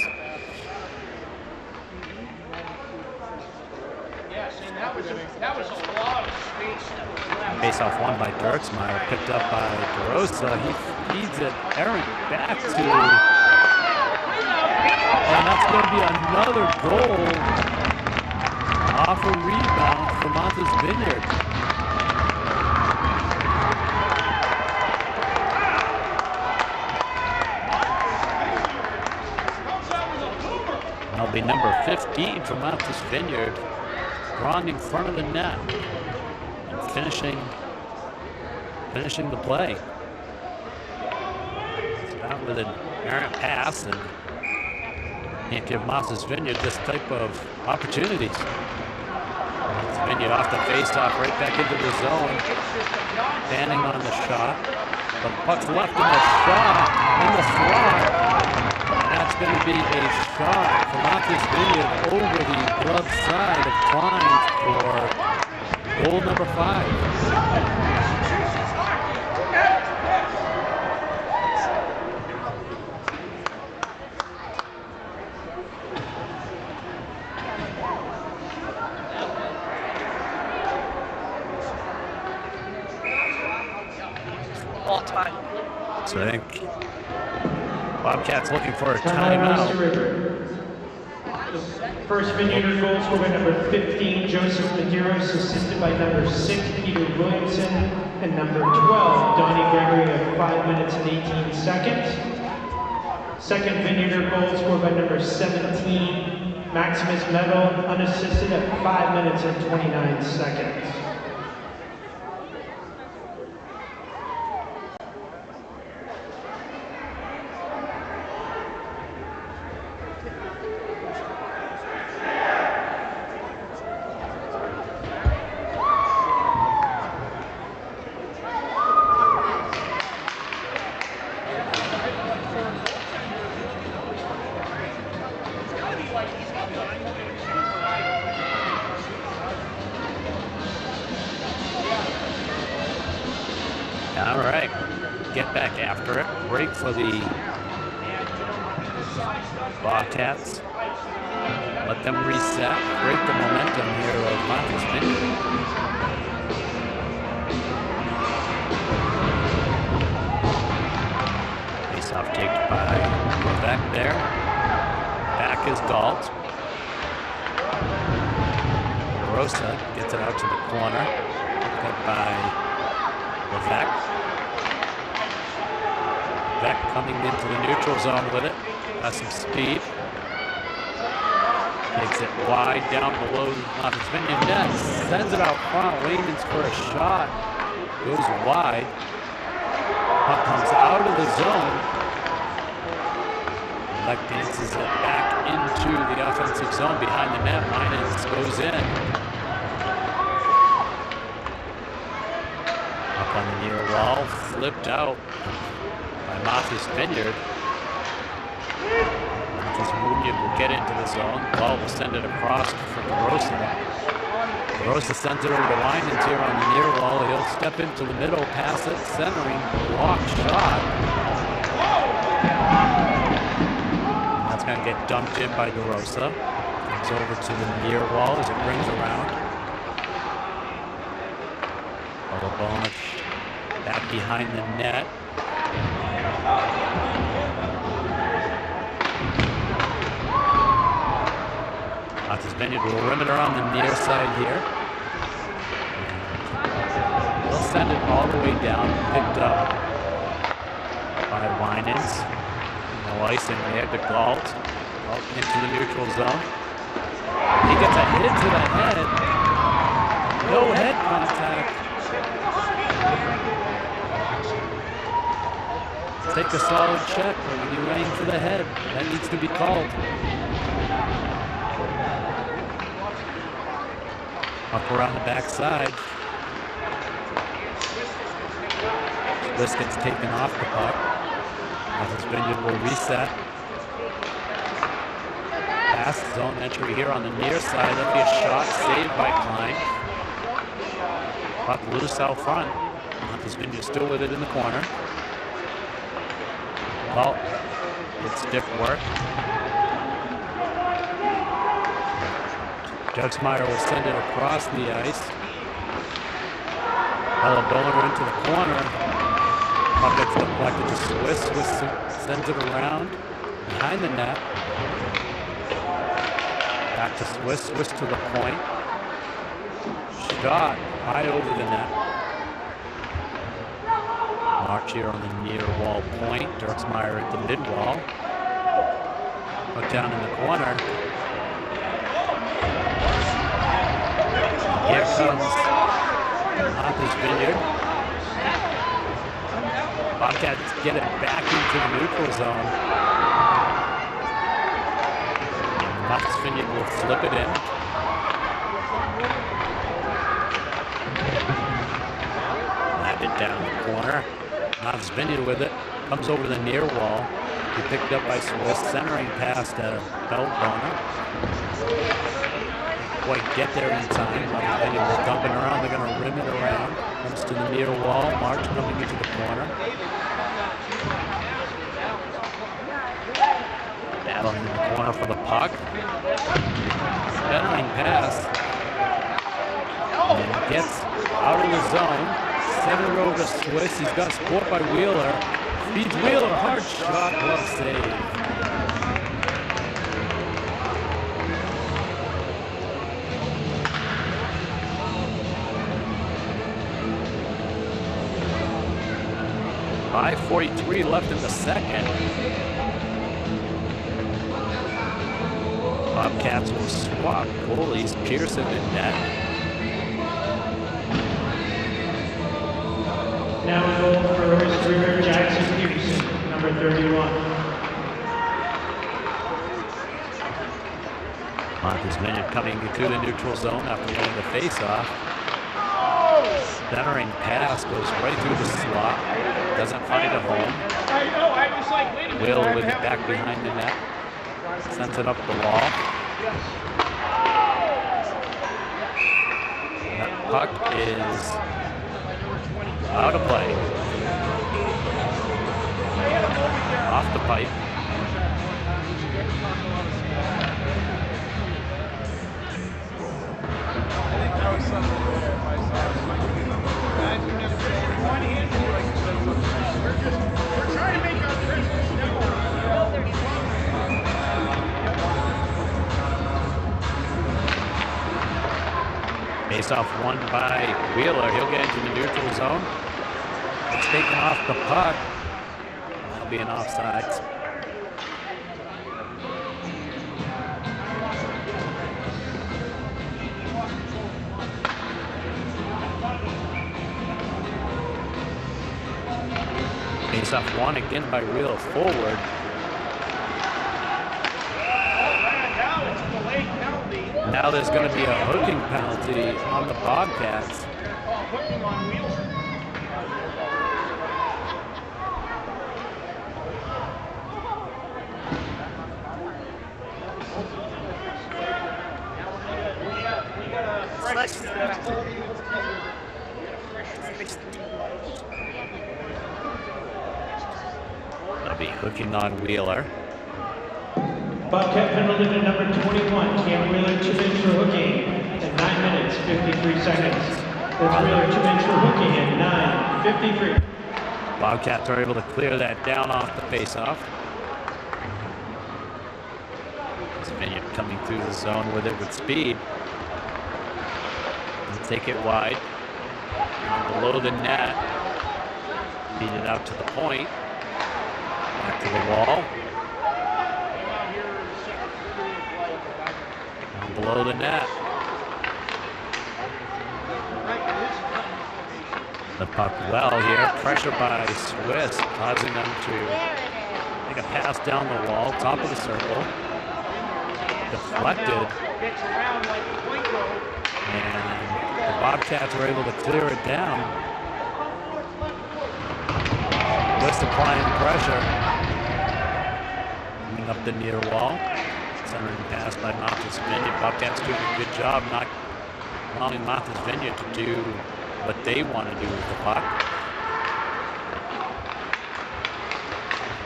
That was a lot of space that was left. Face-off won by Dirksmeyer, picked up by DeRosa. He feeds it errant back to, and that's going to be another goal off a rebound for Martha's Vineyard. That'll be number 15 for Martha's Vineyard, drawn in front of the net and finishing the play. Out with an errant pass, and can't give Martha's Vineyard this type of opportunities. Martha's Vineyard off the face-off, right back into the zone, standing on the shot. The puck's left in the shot, in the slot. That's going to be a shot for Martha's Vineyard over the glove side of Klein for goal number 5. All time. So I think Bobcats looking for a timeout. First Vineyard goal scored by number 15, Joseph Medeiros, assisted by number 6, Peter Williamson, and number 12, Donnie Gregory at 5 minutes and 18 seconds. Second Vineyard goal scored by number 17, Maximus Medal, unassisted at 5 minutes and 29 seconds. All right, get back after it. Break for the Bobcats. Let them reset. Break the momentum here of Martha's Vineyard. Face-off taken by Quebec there. Back is Galt. Rosa gets it out to the corner. Picked up by Beck coming into the neutral zone with it. Has some speed. Takes it wide down below Martha's Vineyard net. Sends it out front. Waymans for a shot. Goes wide. Puck comes out of the zone. Beck dances it back into the offensive zone behind the net. Waymans goes in. On the near wall, flipped out by Martha's Vineyard. Martha's Vineyard will get into the zone. Ball will send it across for DeRosa. Rosa sends it over to Winans here on the near wall. He'll step into the middle, pass it, centering, block shot. That's going to get dumped in by DeRosa. Comes over to the near wall as it brings around. Balabona back behind the net. Martha's Vineyard will rim it around the near side here. They'll send it all the way down, picked up by Winans. No icing there to Galt. Galt into the neutral zone. He gets a hit to the head. No head contact. Take a solid check, but when you aim for the head, that needs to be called. Up around the backside. This gets taken off the puck. Martha's Vineyard will reset. Pass zone entry here on the near side. That'll be a shot saved by Klein. Puck loose out front. Martha's Vineyard still with it in the corner. Well, it's stiff work. Jugsmeyer will send it across the ice. Balabona into the corner. Puck gets deflected to Swiss. Swiss sends it around behind the net. Back to Swiss. Swiss to the point. Shot high over the net. March here on the near wall point. Dirksmeyer at the mid wall. Put down in the corner. Here comes Martha's Vineyard. Bobcats get it back into the neutral zone. Martha's Vineyard will flip it in. Lap it down the corner. Martha's Vineyard with it. Comes over the near wall. He picked up by Swiss. Centering pass to Balabona. Quite get there in time. Martha's Vineyard was dumping around. They're going to rim it around. Comes to the near wall. March coming into the corner. Battling in the corner for the puck. Centering pass. And gets out of the zone. Center over to Swiss. He's got support by Wheeler. Feeds Wheeler. Hard shot. Glove save. .5:43 left in the second. Bobcats will swap goalies. Pearson and net. Now in goal for Oyster River, Jackson Pearson, number 31. Martha's Vineyard coming into the neutral zone after winning the face-off. Centering pass goes right through the slot. Doesn't find a home. Will with it back behind the net. Sends it up the wall. That puck is out of play. Off the pipe. We're trying to make our Christmas known. Face off won by Wheeler. He'll get into the neutral zone. It's taken off the puck. That'll be an offside. Face off won again by Wheeler forward. Now there's going to be a hooking penalty on the Bobcats. Hooking on Wheeler. They'll be hooking on Wheeler. Bobcat penalty to number 21, Cam Wheeler, 2 minutes for hooking at 9 minutes, 53 seconds. That's Wheeler, 2 minutes for hooking at 9:53. Bobcats are able to clear that down off the face-off. Vinyard coming through the zone with it with speed. And take it wide. Below the net. Beat it out to the point. Back to the wall. And below the net. The puck well here. Pressure by Swiss, causing them to make a pass down the wall, top of the circle. Deflected. And the Bobcats were able to clear it down. Swiss applying pressure. Coming up the near wall. Centering pass by Martha's Vineyard. Bobcats doing a good job not allowing Martha's Vineyard to do what they want to do with the puck.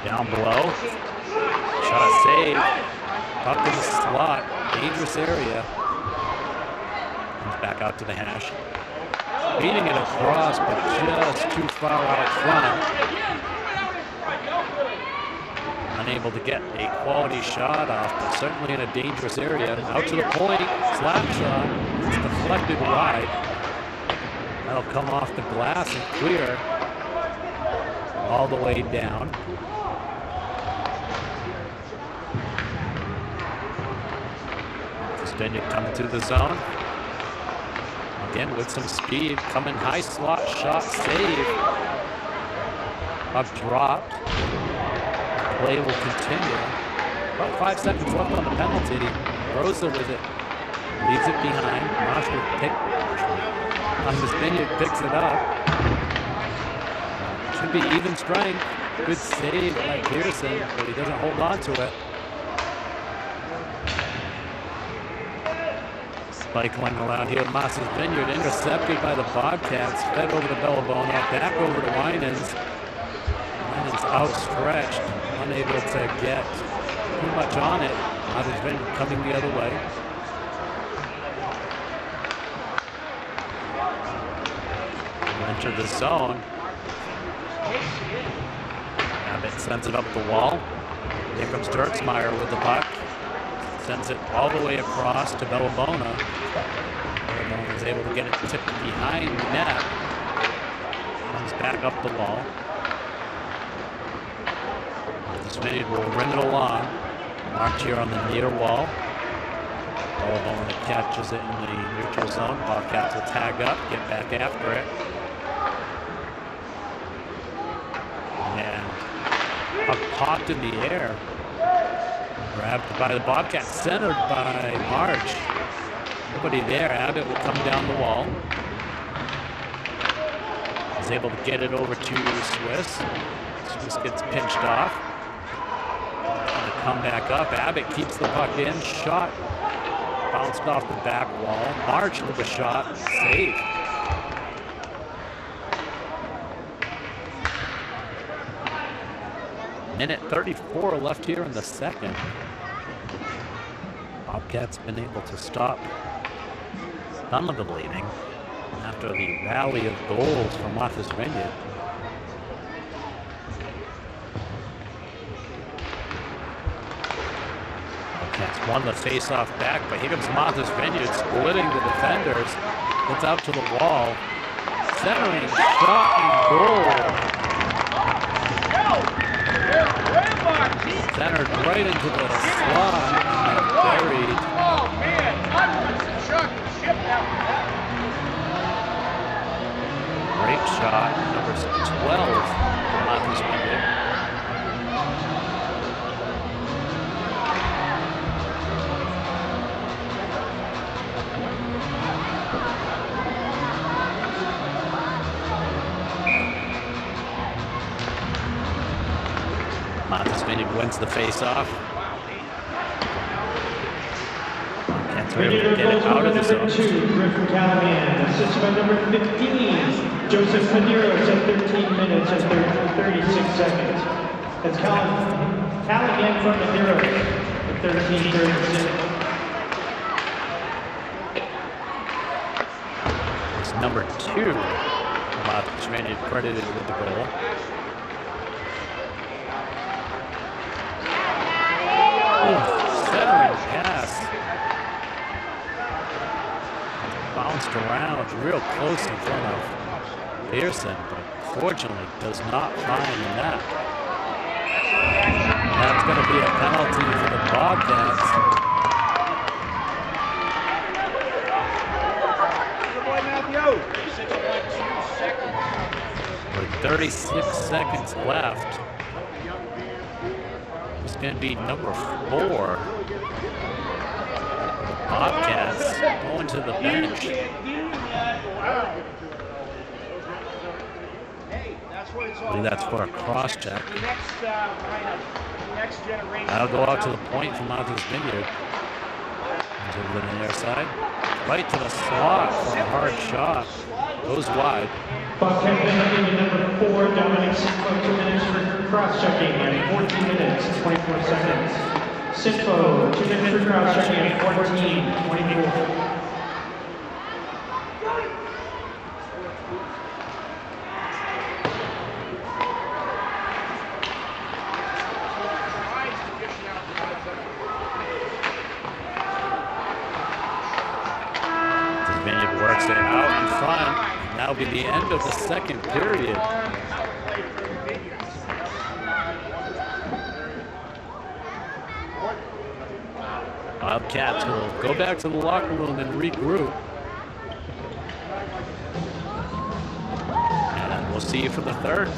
Down below. Shot save. Puck in the slot. Dangerous area. Comes back out to the hash. Beating it across, but just too far out front. Unable to get a quality shot off, but certainly in a dangerous area. Out to the point. Slap shot. It's deflected wide. That'll come off the glass and clear all the way down. Vinyard coming through the zone. Again with some speed. Coming high slot shot save. Up dropped. Play will continue. About 5 seconds left on the penalty. Rosa with it. Leaves it behind. Marshall Vinyard picks it up. Should be even strength. Good save by Pearson, but he doesn't hold on to it. Cycling around here, Martha's Vineyard intercepted by the Bobcats, fed over to Bellabona, back over to Winans. Winans outstretched, unable to get too much on it. Martha's Vineyard coming the other way. Enter the zone. Abbott sends it up the wall. Here comes Dirksmeyer with the puck. Sends it all the way across to Bellabona. Bellabona is able to get it tipped behind the net. Comes back up the wall. This Vinyard will ring it along. March here on the near wall. Bellabona catches it in the neutral zone. Bobcats will tag up, get back after it. And puck popped in the air. Grabbed by the Bobcats, centered by March. Nobody there. Abbott will come down the wall. Is able to get it over to Swiss. Swiss gets pinched off. Going to come back up. Abbott keeps the puck in. Shot bounced off the back wall. March with a shot. Save. Minute 34 left here in the second. Bobcats been able to stop some of the bleeding after the rally of goals from Martha's Vineyard. Bobcats won the face-off back, but here comes Martha's Vineyard splitting the defenders. Gets out to the wall. Centering, shot, and goal. Centered right into the slot and buried. Oh man, Chuck shipped that one. Great shot, number 12 for Martha's Vineyard. Martha's Vineyard wins the face-off. We're able to get it out of the zone. Number 2, Griffin Callahan, assisted by number 15, Joseph Medeiros at 13 minutes and 36 seconds. That's Callahan from Medeiros at 13:36. It's number 2. Vinyard credited with the goal. Centering pass. Bounced around real close in front of Pearson, but fortunately does not find the net. That's going to be a penalty for the Bobcats. With 36 seconds left, it's going to be number 4. Bobcats going to the bench. I believe that's for a cross check. That'll go out to the point from Martha's Vineyard. To the near side. Right to the slot for a hard shot. Goes wide. Bobcat penalty to number 4, Dominic Sinfo, 2 minutes for cross-checking at 14 minutes, 24 seconds. Sinfo, 2 minutes for cross-checking at 14, 24. Vineyard works it out in front. That'll be the end of the second period. Bobcats will go back to the locker room and regroup. And we'll see you for the third.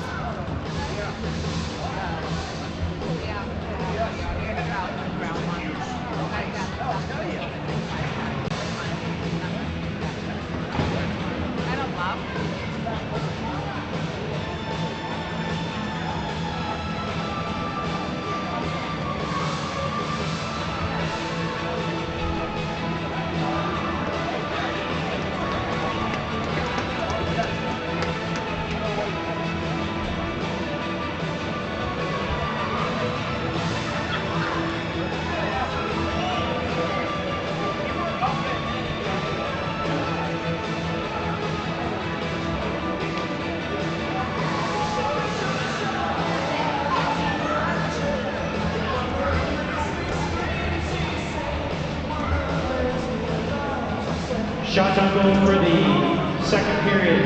Shots on goal for the second period.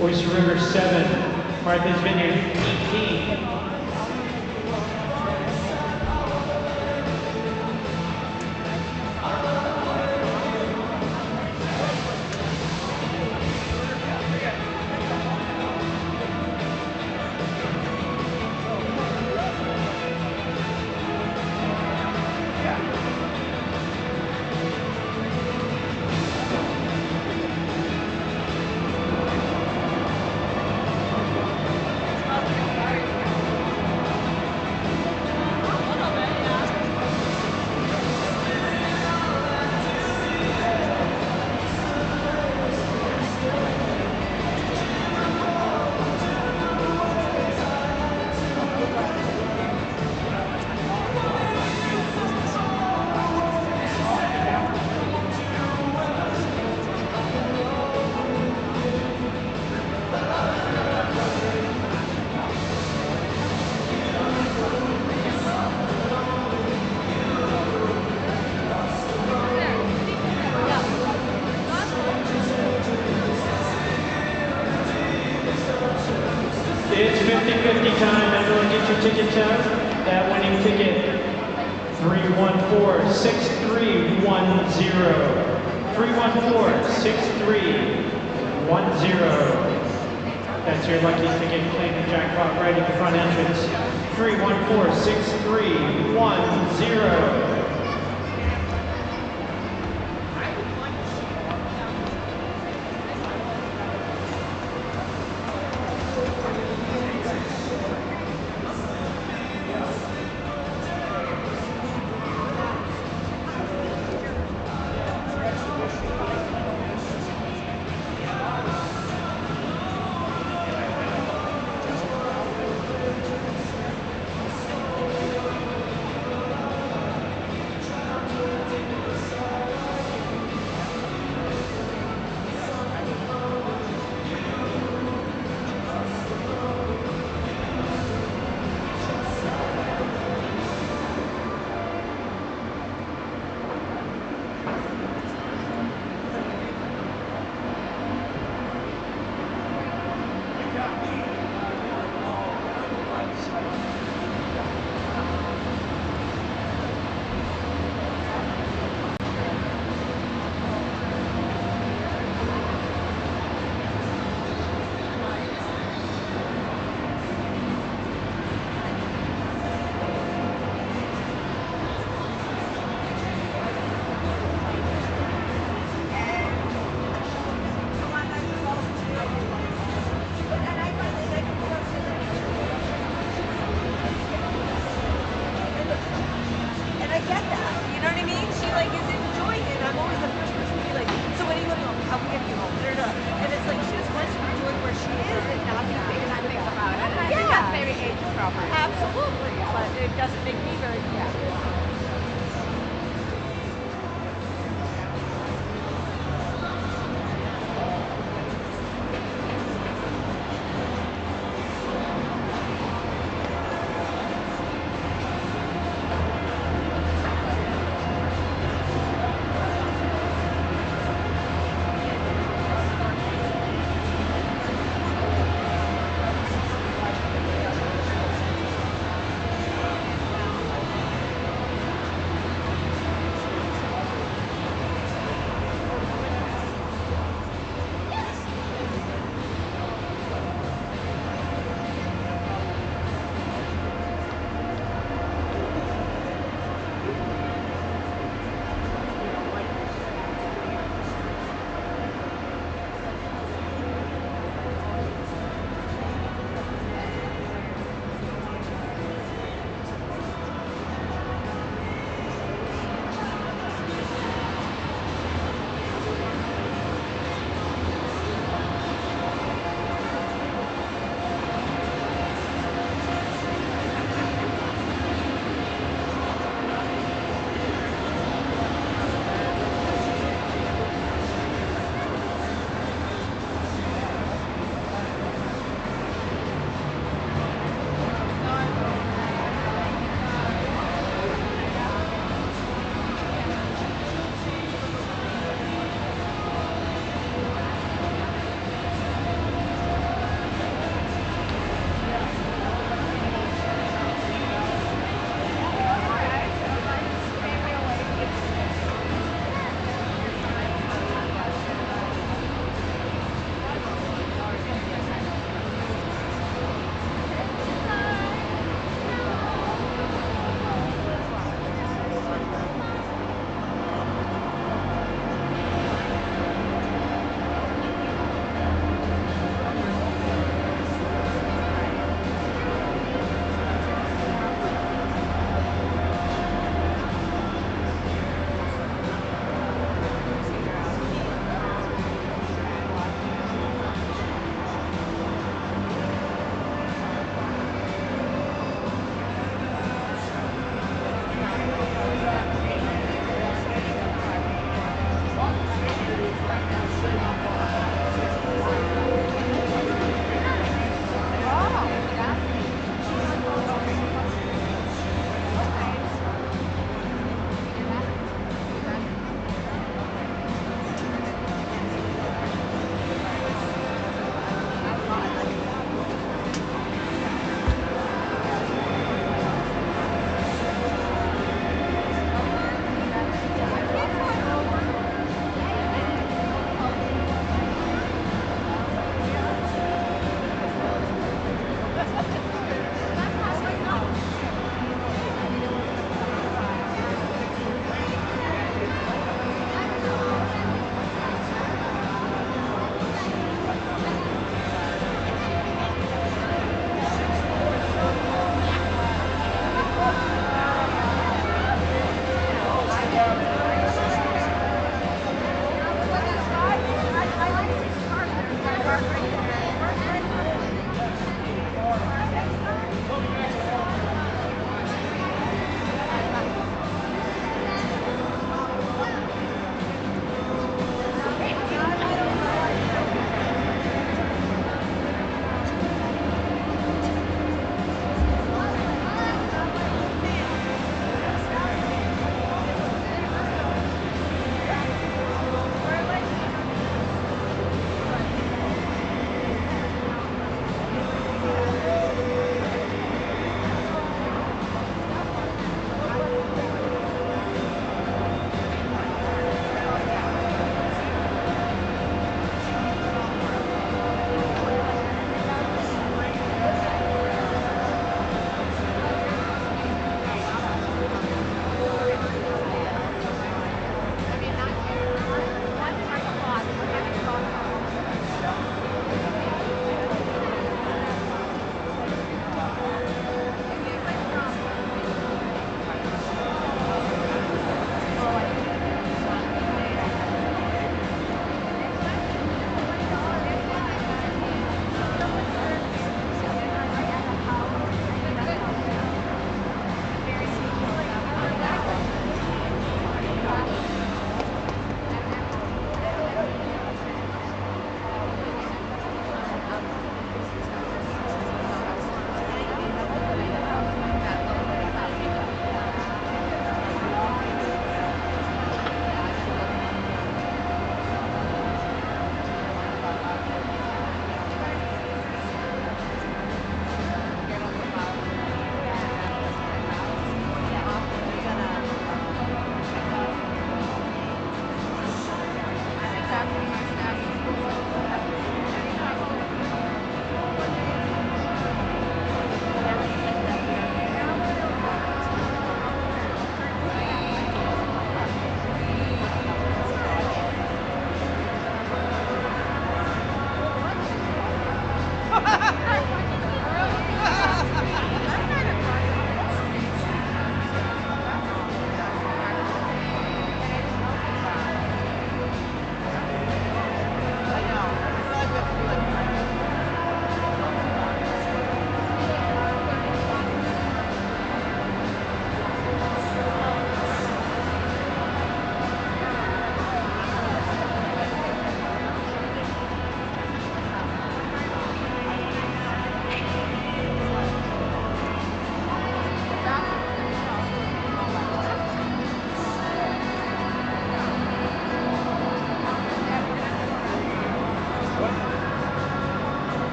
Oyster River 7, Martha's Vineyard 18. It's 50-50 time. Everyone get your tickets out. That winning ticket, 314-6310. 314-6310. That's your lucky ticket. Claim the jackpot right at the front entrance. 314-6310.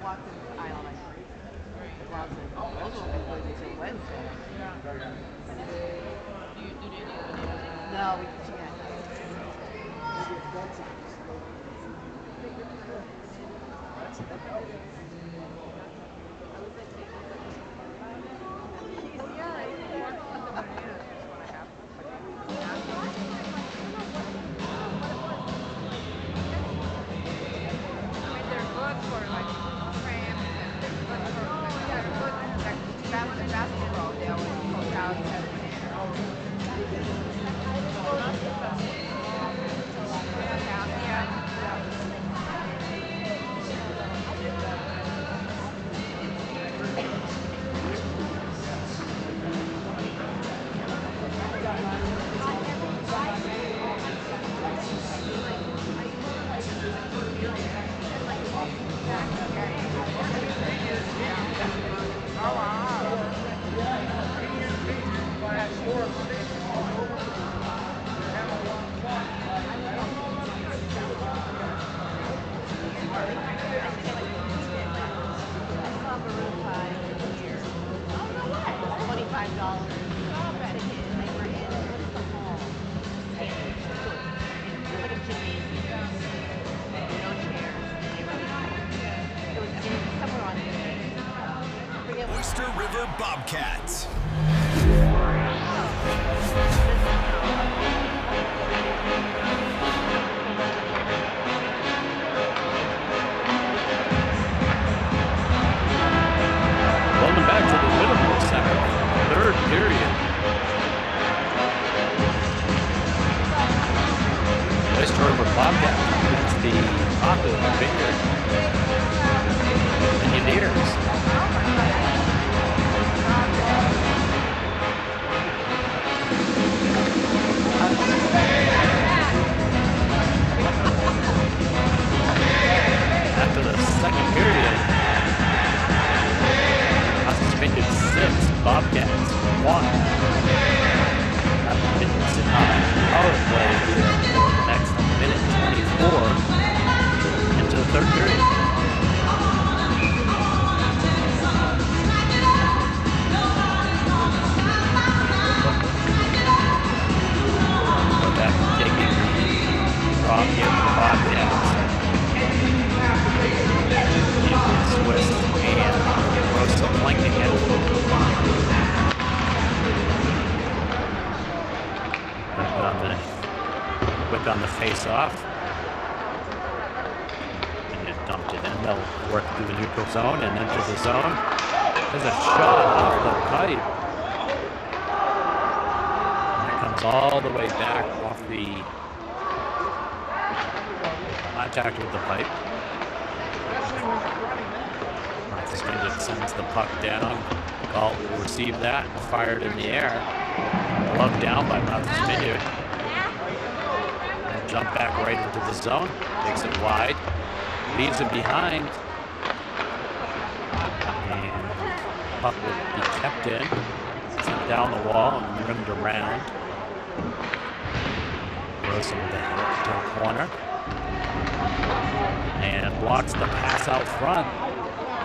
walked in the aisle like crazy. The girl said, "Oh, those won't be good until Wednesday." No, we can't. Oyster River Bobcats. Welcome back to the Whittemore Center, third period. Oyster River Bobcats against the Martha's Vineyard Vinyards. After the second period, Martha's Vineyard 6, Bobcats 1. Martha's Vineyard sitting on a power play here for the next minute 24 into the third period. Back taking the drop here for the Bobcats. Swiss and Rosa flanking it. Quick on the face-off. And just dumped it in. They'll work through the neutral zone and into the zone. There's a shot off the pipe. And it comes all the way back off the contact with the pipe. It sends the puck down. Galt will receive that and fire it in the air. Glove down by Martha's Vineyard. And jump back right into the zone. Takes it wide. Leaves it behind. And the puck will be kept in. Sent down the wall and rimmed around. Rosen with a hit to a corner. And blocks the pass out front.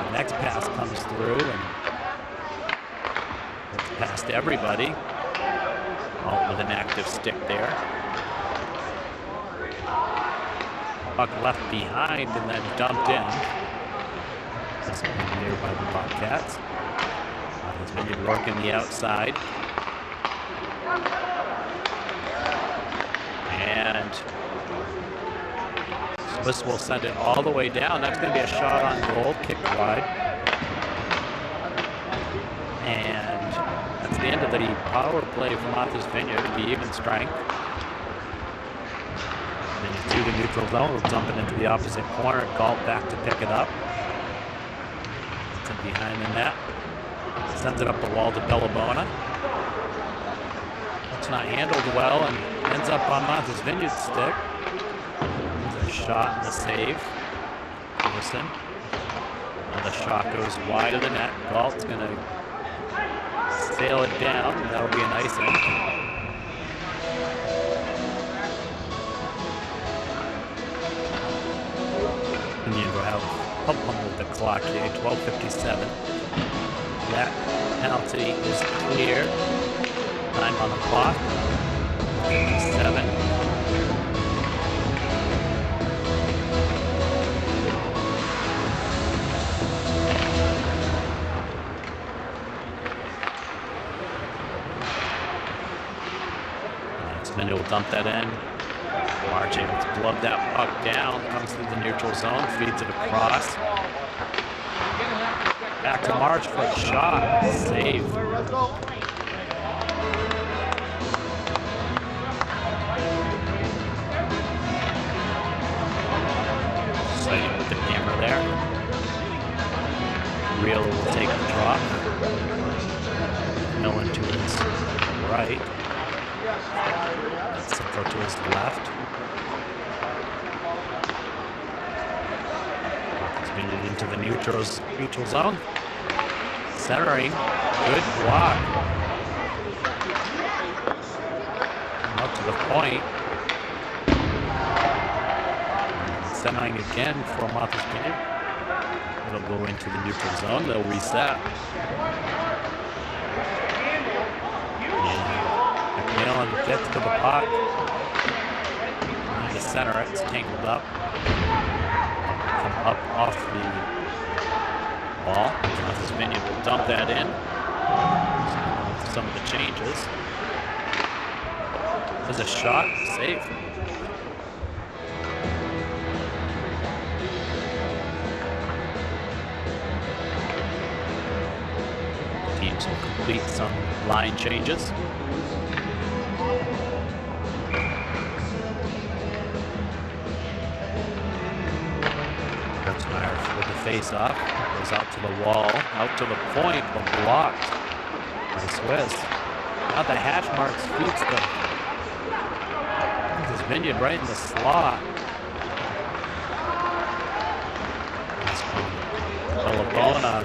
The next pass comes through and gets past everybody. All with an active stick there. Puck left behind and then dumped in. This one here by the Bobcats. Martha's Vineyard working the outside. And Swiss will send it all the way down. That's going to be a shot on goal, kicked wide. And that's the end of the power play for Martha's Vineyard to be even strength. And then to the neutral zone, we'll dump it into the opposite corner. Galt back to pick it up. It's in behind the net. Sends it up the wall to Bellabona. It's not handled well and ends up on Martha's Vineyard stick. Shot and the save. Peterson. And the shot goes wide of the net. Galt's going to sail it down, and that'll be an icing. And you have out the clock here, 12:57. That penalty is clear. Time on the clock, 57. Then he'll dump that in. March able to glove that puck down, comes through the neutral zone, feeds it across. Back to March for a shot. Save. Sighting with the camera there. Real will take the drop. Millen to his right. Simcoe to his left. He's been into the neutral zone. Centering. Good block. Up to the point. Centering again for Martha's Vineyard. It'll go into the neutral zone. They'll reset. McMillan gets to the puck. The center, it's tangled up. Come up off the ball. Martha's Vineyard will dump that in. Some of the changes. There's a shot, save. Teams will complete some line changes. With the face-off, goes out to the wall, out to the point, but blocked by Swiss. Now the hash marks feeds the Vineyard right in the slot. Alabona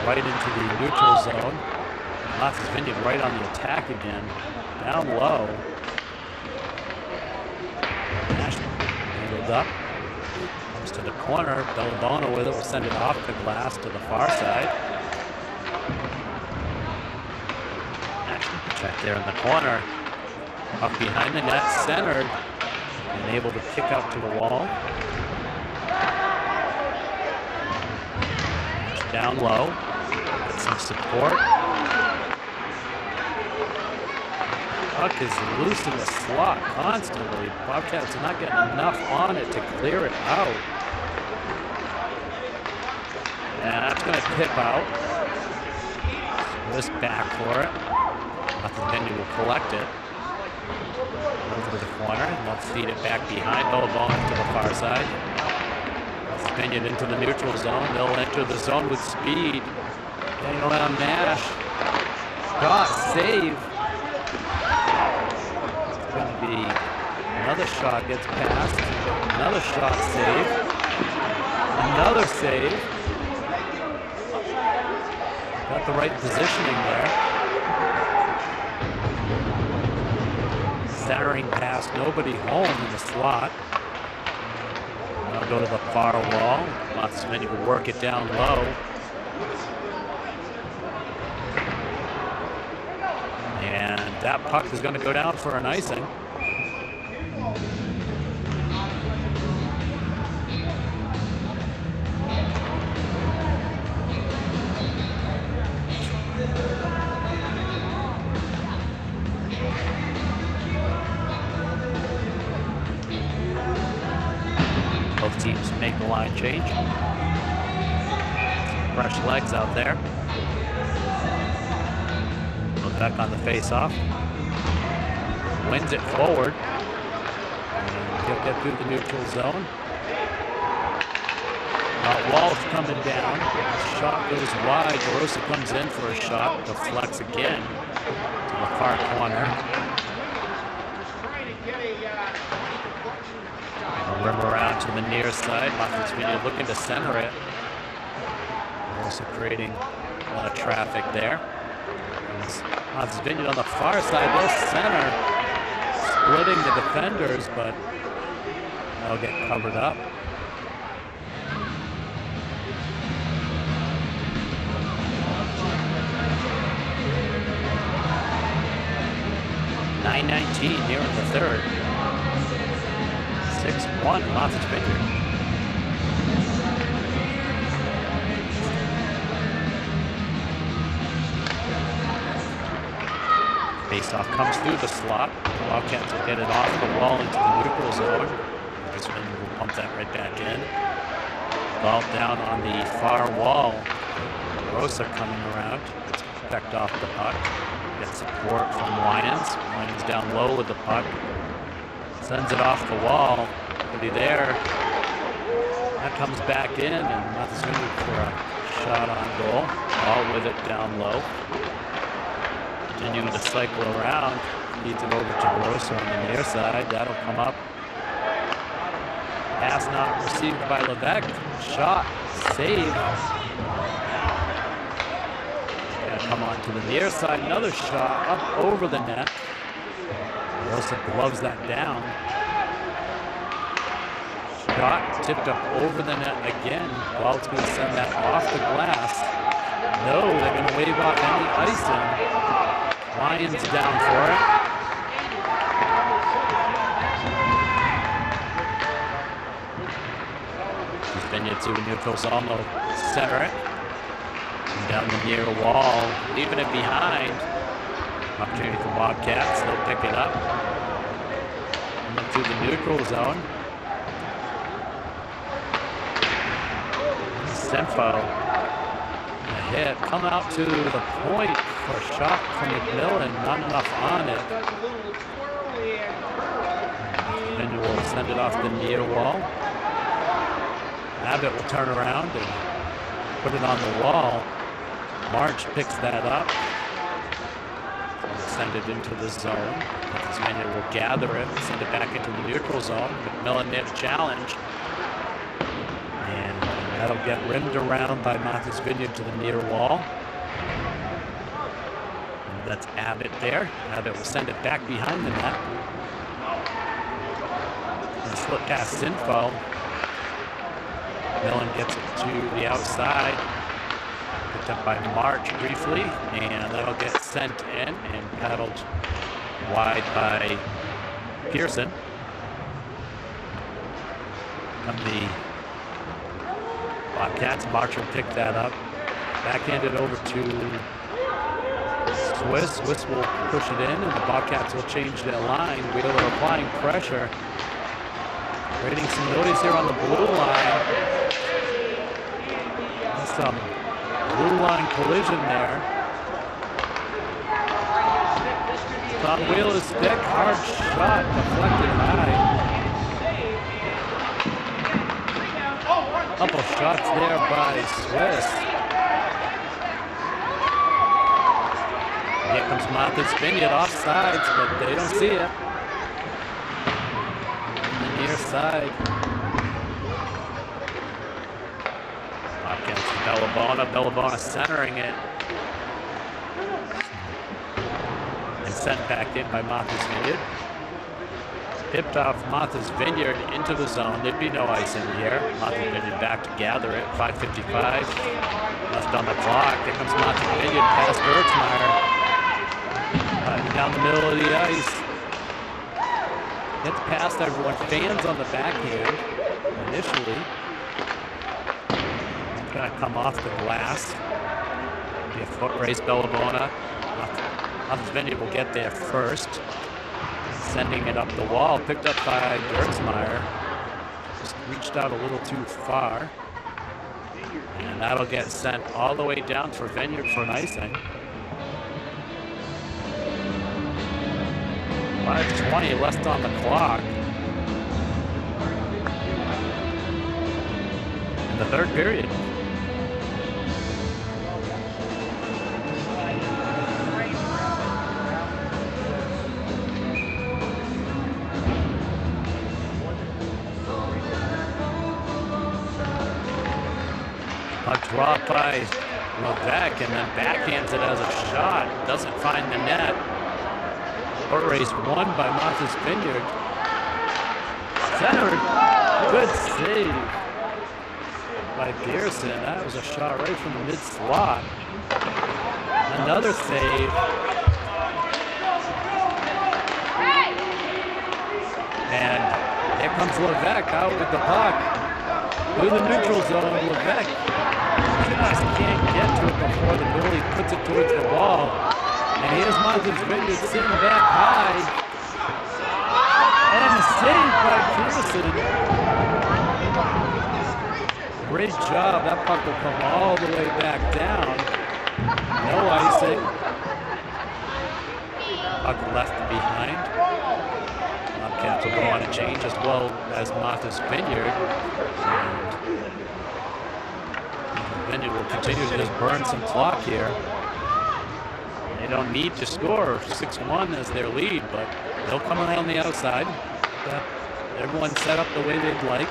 right into the neutral zone. Martha's Vineyard right on the attack again. Down low. Nash handled up. Comes to the corner. Alabona with it will send it off the glass to the far side. Nash check there in the corner. Up behind the net, centered, and able to kick out to the wall. Down low, get some support. Puck is loose in the slot constantly. Bobcats are not getting enough on it to clear it out. And that's going to tip out. This back for it. Nothing Vinny will collect it. Over to the corner, and they'll feed it back behind. Bellabone to the far side. Vineyard into the neutral zone. They'll enter the zone with speed. Getting around Nash. Shot, save. It's going to be another shot gets passed. Another shot, save. Another save. Got the right positioning there. Centering pass, nobody home in the slot. Now go to the far wall. Martha's Vineyard will work it down low. And that puck is going to go down for an icing. Both teams make the line change. Fresh legs out there. Look back on the face-off. Wins it forward. And he'll get through the neutral zone. Wall's coming down. Shot goes wide. DeRosa comes in for a shot. Deflects again to the far corner. Rim around to the near side. Martha's Vineyard looking to center it. Also creating a lot of traffic there. Martha's Vineyard on the far side. They'll center, splitting the defenders, but they'll get covered up. 9:19 here in the third. 6-1 Martha's Vineyard. Faceoff comes through the slot. Wildcats will get it off the wall into the neutral zone. This one will pump that right back in. Ball down on the far wall. Rosa coming around. Gets pecked off the puck. Gets support from Winans. Winans down low with the puck. Sends it off the wall. Nobody there. That comes back in, and Martha's Vineyard for a shot on goal. All with it down low. Continuing to cycle around. Feeds it over to Rosa on the near side. That'll come up. Pass not received by Levesque. Shot. Save. Gonna come on to the near side. Another shot up over the net. Rosa gloves that down. Shot tipped up over the net again. Ball's going to send that off the glass. No, they're going to wave off any icing. Lions down for it. Vineyard to neutral zone, they'll center it. And down the near wall, leaving it behind. Opportunity for Bobcats, they'll pick it up. And then through the neutral zone. Senfo, a hit, come out to the point for a shot from McMillan, not enough on it. Then you will send it off the near wall. Abbott will turn around and put it on the wall. March picks that up. Send it into the zone. Tasmania will gather it, send it back into the neutral zone. McMillan net challenge. And that'll get rimmed around by Martha's Vineyard to the near wall. And that's Abbott there. Abbott will send it back behind the net. And slip past Sinfo. Millen gets it to the outside. Picked up by March briefly. And that'll get sent in and paddled wide by Pearson. Come the Bobcats. March will pick that up. Backhanded over to Swiss. Swiss will push it in, and the Bobcats will change their line. Wheeler applying pressure. Creating some noise here on the blue line. Some blue line collision there. It's on Wheeler's stick. Hard shot. Deflected high. Couple shots there by Swiss. Here comes Martha's Vineyard offsides, but they don't see it. On the near side. Bobcats Bellabona centering it. And sent back in by Martha's Vineyard. Tipped off Martha's Vineyard into the zone. There'd be no ice in here. Martha's Vineyard back to gather it. 5:55 left on the clock. There comes Martha's Vineyard past Bertzmeyer. Down the middle of the ice. Gets past everyone. Fans on the backhand initially. It's going to come off the glass. Be a foot race. Bellabona. Martha's Vineyard will get there first. Sending it up the wall, picked up by Bertzmeyer. Just reached out a little too far. And that'll get sent all the way down for Vineyard for an icing. 5:20 left on the clock. In the third period. A drop by Levesque and then backhands it as a shot. Doesn't find the net. Court race won by Martha's Vineyard. Centered. Good save by Pearson. That was a shot right from the mid-slot. Another save. comes Levesque out with the puck. Through the neutral zone, Levesque just can't get to it before the goalie puts it towards the wall. And here's Martha's Vineyard sitting back high. And saved by Pearson. Great job. That puck will come all the way back down. No icing. Puck left behind. Bobcats will go on a change as well as Martha's Vineyard. And Vineyard will continue to just burn some clock here. They don't need to score 6-1 as their lead, but they'll come around the outside. Everyone set up the way they'd like.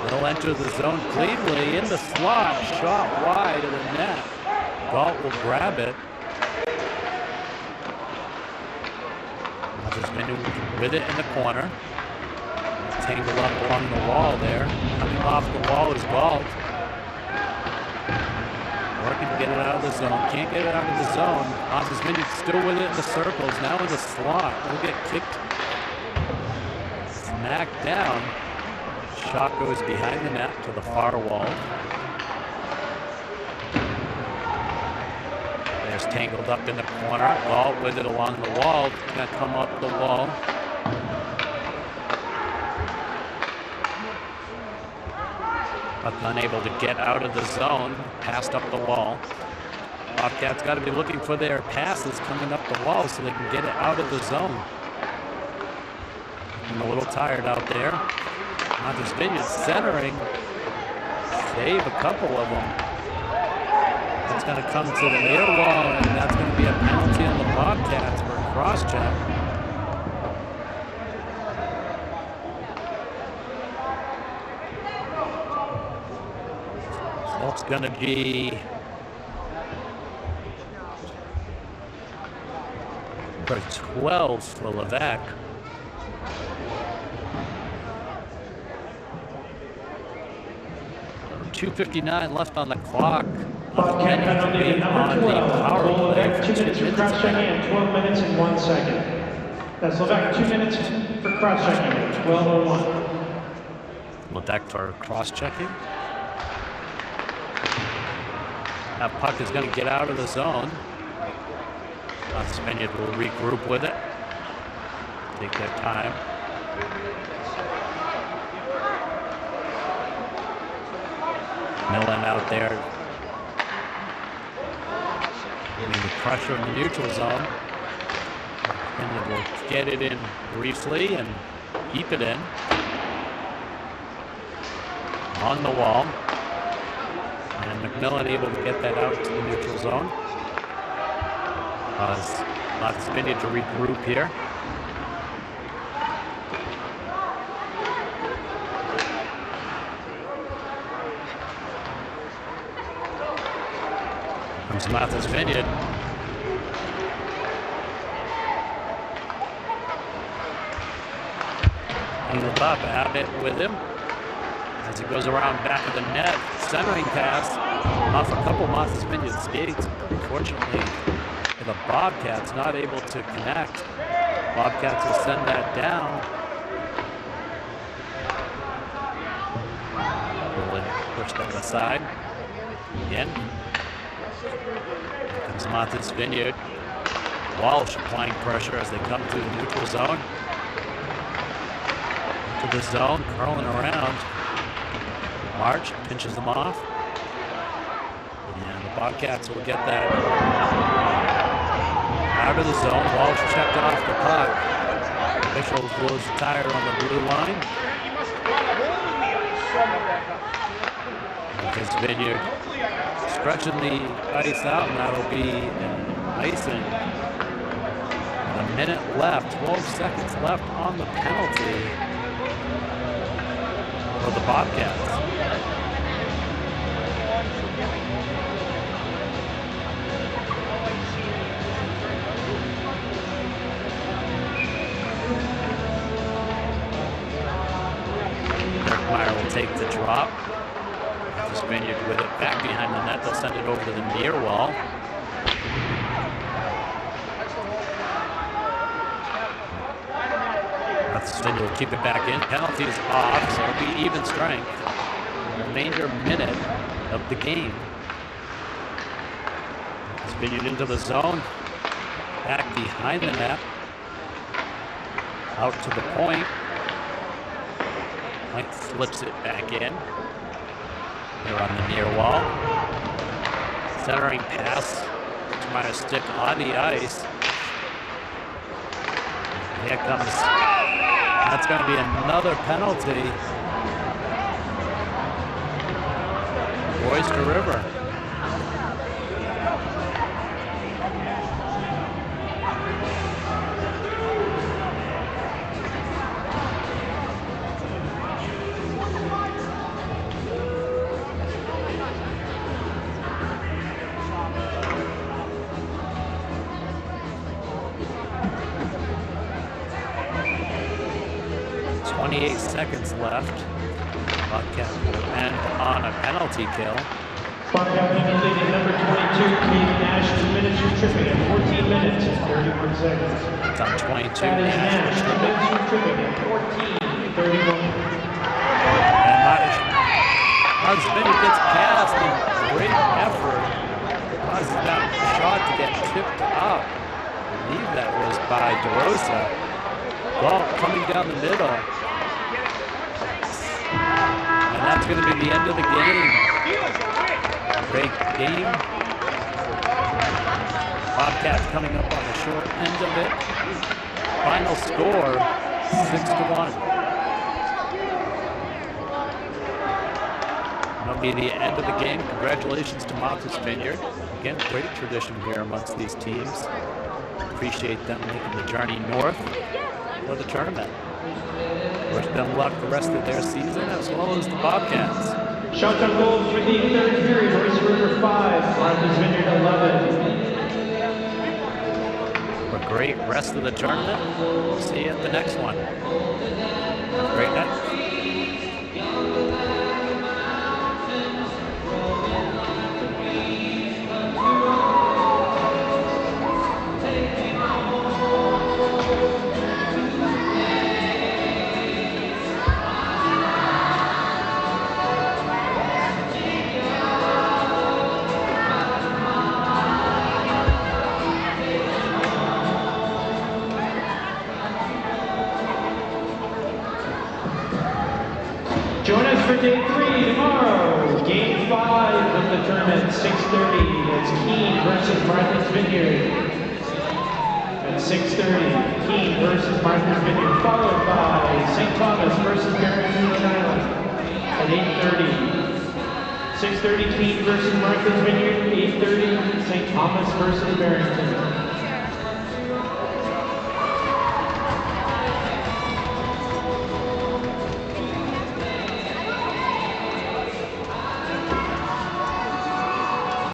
They'll enter the zone cleanly in the slot, shot wide of the net. Galt will grab it. Martha's Vineyard with it in the corner. Tangled up along the wall there. Coming off the wall is Galt. Working to get it out of the zone. Can't get it out of the zone. Martha's Vineyard still with it in the circles. Now in the slot. Will get kicked. Smacked down. Shot goes behind the net to the far wall. There's tangled up in the corner. Galt with it along the wall. Gonna come up the wall. But unable to get out of the zone. Passed up the wall. Bobcats got to be looking for their passes coming up the wall so they can get it out of the zone. I'm a little tired out there. Martha's Vineyard centering. Save a couple of them. It's going to come to the near wall, and that's going to be a penalty on the Bobcats for a cross-check. So it's going to be for 12 for Levesque. 2:59 left on the clock. Bobcat penalty number 12. Goal Levesque, 2 minutes for cross-checking and 12 minutes and 1 second. That's Levesque, 2 minutes for cross-checking, 12:01. Levesque for cross-checking. That puck is going to get out of the zone. Martha's Vineyard will regroup with it. Take their time. Millen out there getting the pressure in the neutral zone. And they will get it in briefly and keep it in. On the wall. And McMillan able to get that out to the neutral zone. Martha's Vineyard to regroup here. Comes Martha's Vineyard. Healed up, Abbott with him. As he goes around back of the net, centering pass off a couple Martha's Vineyard skates. Unfortunately, the Bobcats not able to connect. Bobcats will send that down. Push that aside. Again. Here comes Martha's Vineyard. Walsh applying pressure as they come to the neutral zone. To the zone, curling around. March pinches them off. And the Bobcats will get that out of the zone. Walsh checked off the puck. Official blows the tire on the blue line. Martha's Vineyard stretching the ice out, and that'll be icing. A minute left, 12 seconds left on the penalty for the Bobcats. Meyer will take the drop. Martha's Vineyard with it back behind the net. They'll send it over to the near wall. Then you'll keep it back in. Penalties off, so it'll be even strength. The remainder minute of the game. Spinning into the zone. Back behind the net. Out to the point. Mike flips it back in. Here on the near wall. Centering pass. Trying to stick on the ice. Here comes. That's going to be another penalty. Oyster River. Seconds left. Bobcat will end on a penalty kill. Bobcat penalty to number 22, Kate Nash, 2 minutes for tripping at 14 minutes and 31 seconds. It's on 22. That is Nash, 2 minutes for tripping at 14, 31. And Martha's Vineyard gets past in great effort. Causes that shot to get tipped up. I believe that was by DeRosa. Well, coming down the middle. And that's going to be the end of the game. Great game. Bobcats coming up on the short end of it. Final score, 6-1. That'll be the end of the game. Congratulations to Martha's Vineyard. Again, great tradition here amongst these teams. Appreciate them making the journey north for the tournament. Wish them luck the rest of their season, as well as the Bobcats. Shots on goal for the third period, Oyster River 5, Martha's Vineyard 11. A great rest of the tournament. We'll see you at the next one. Have a great night. Join us for day 3 tomorrow. Game 5 of the tournament, 6:30. That's Keene versus Martha's Vineyard. At 6:30, Keene versus Martha's Vineyard, followed by St. Thomas versus Barrington, Rhode Island. At 8:30. 6:30, Keene versus Martha's Vineyard. 8:30, St. Thomas versus Barrington.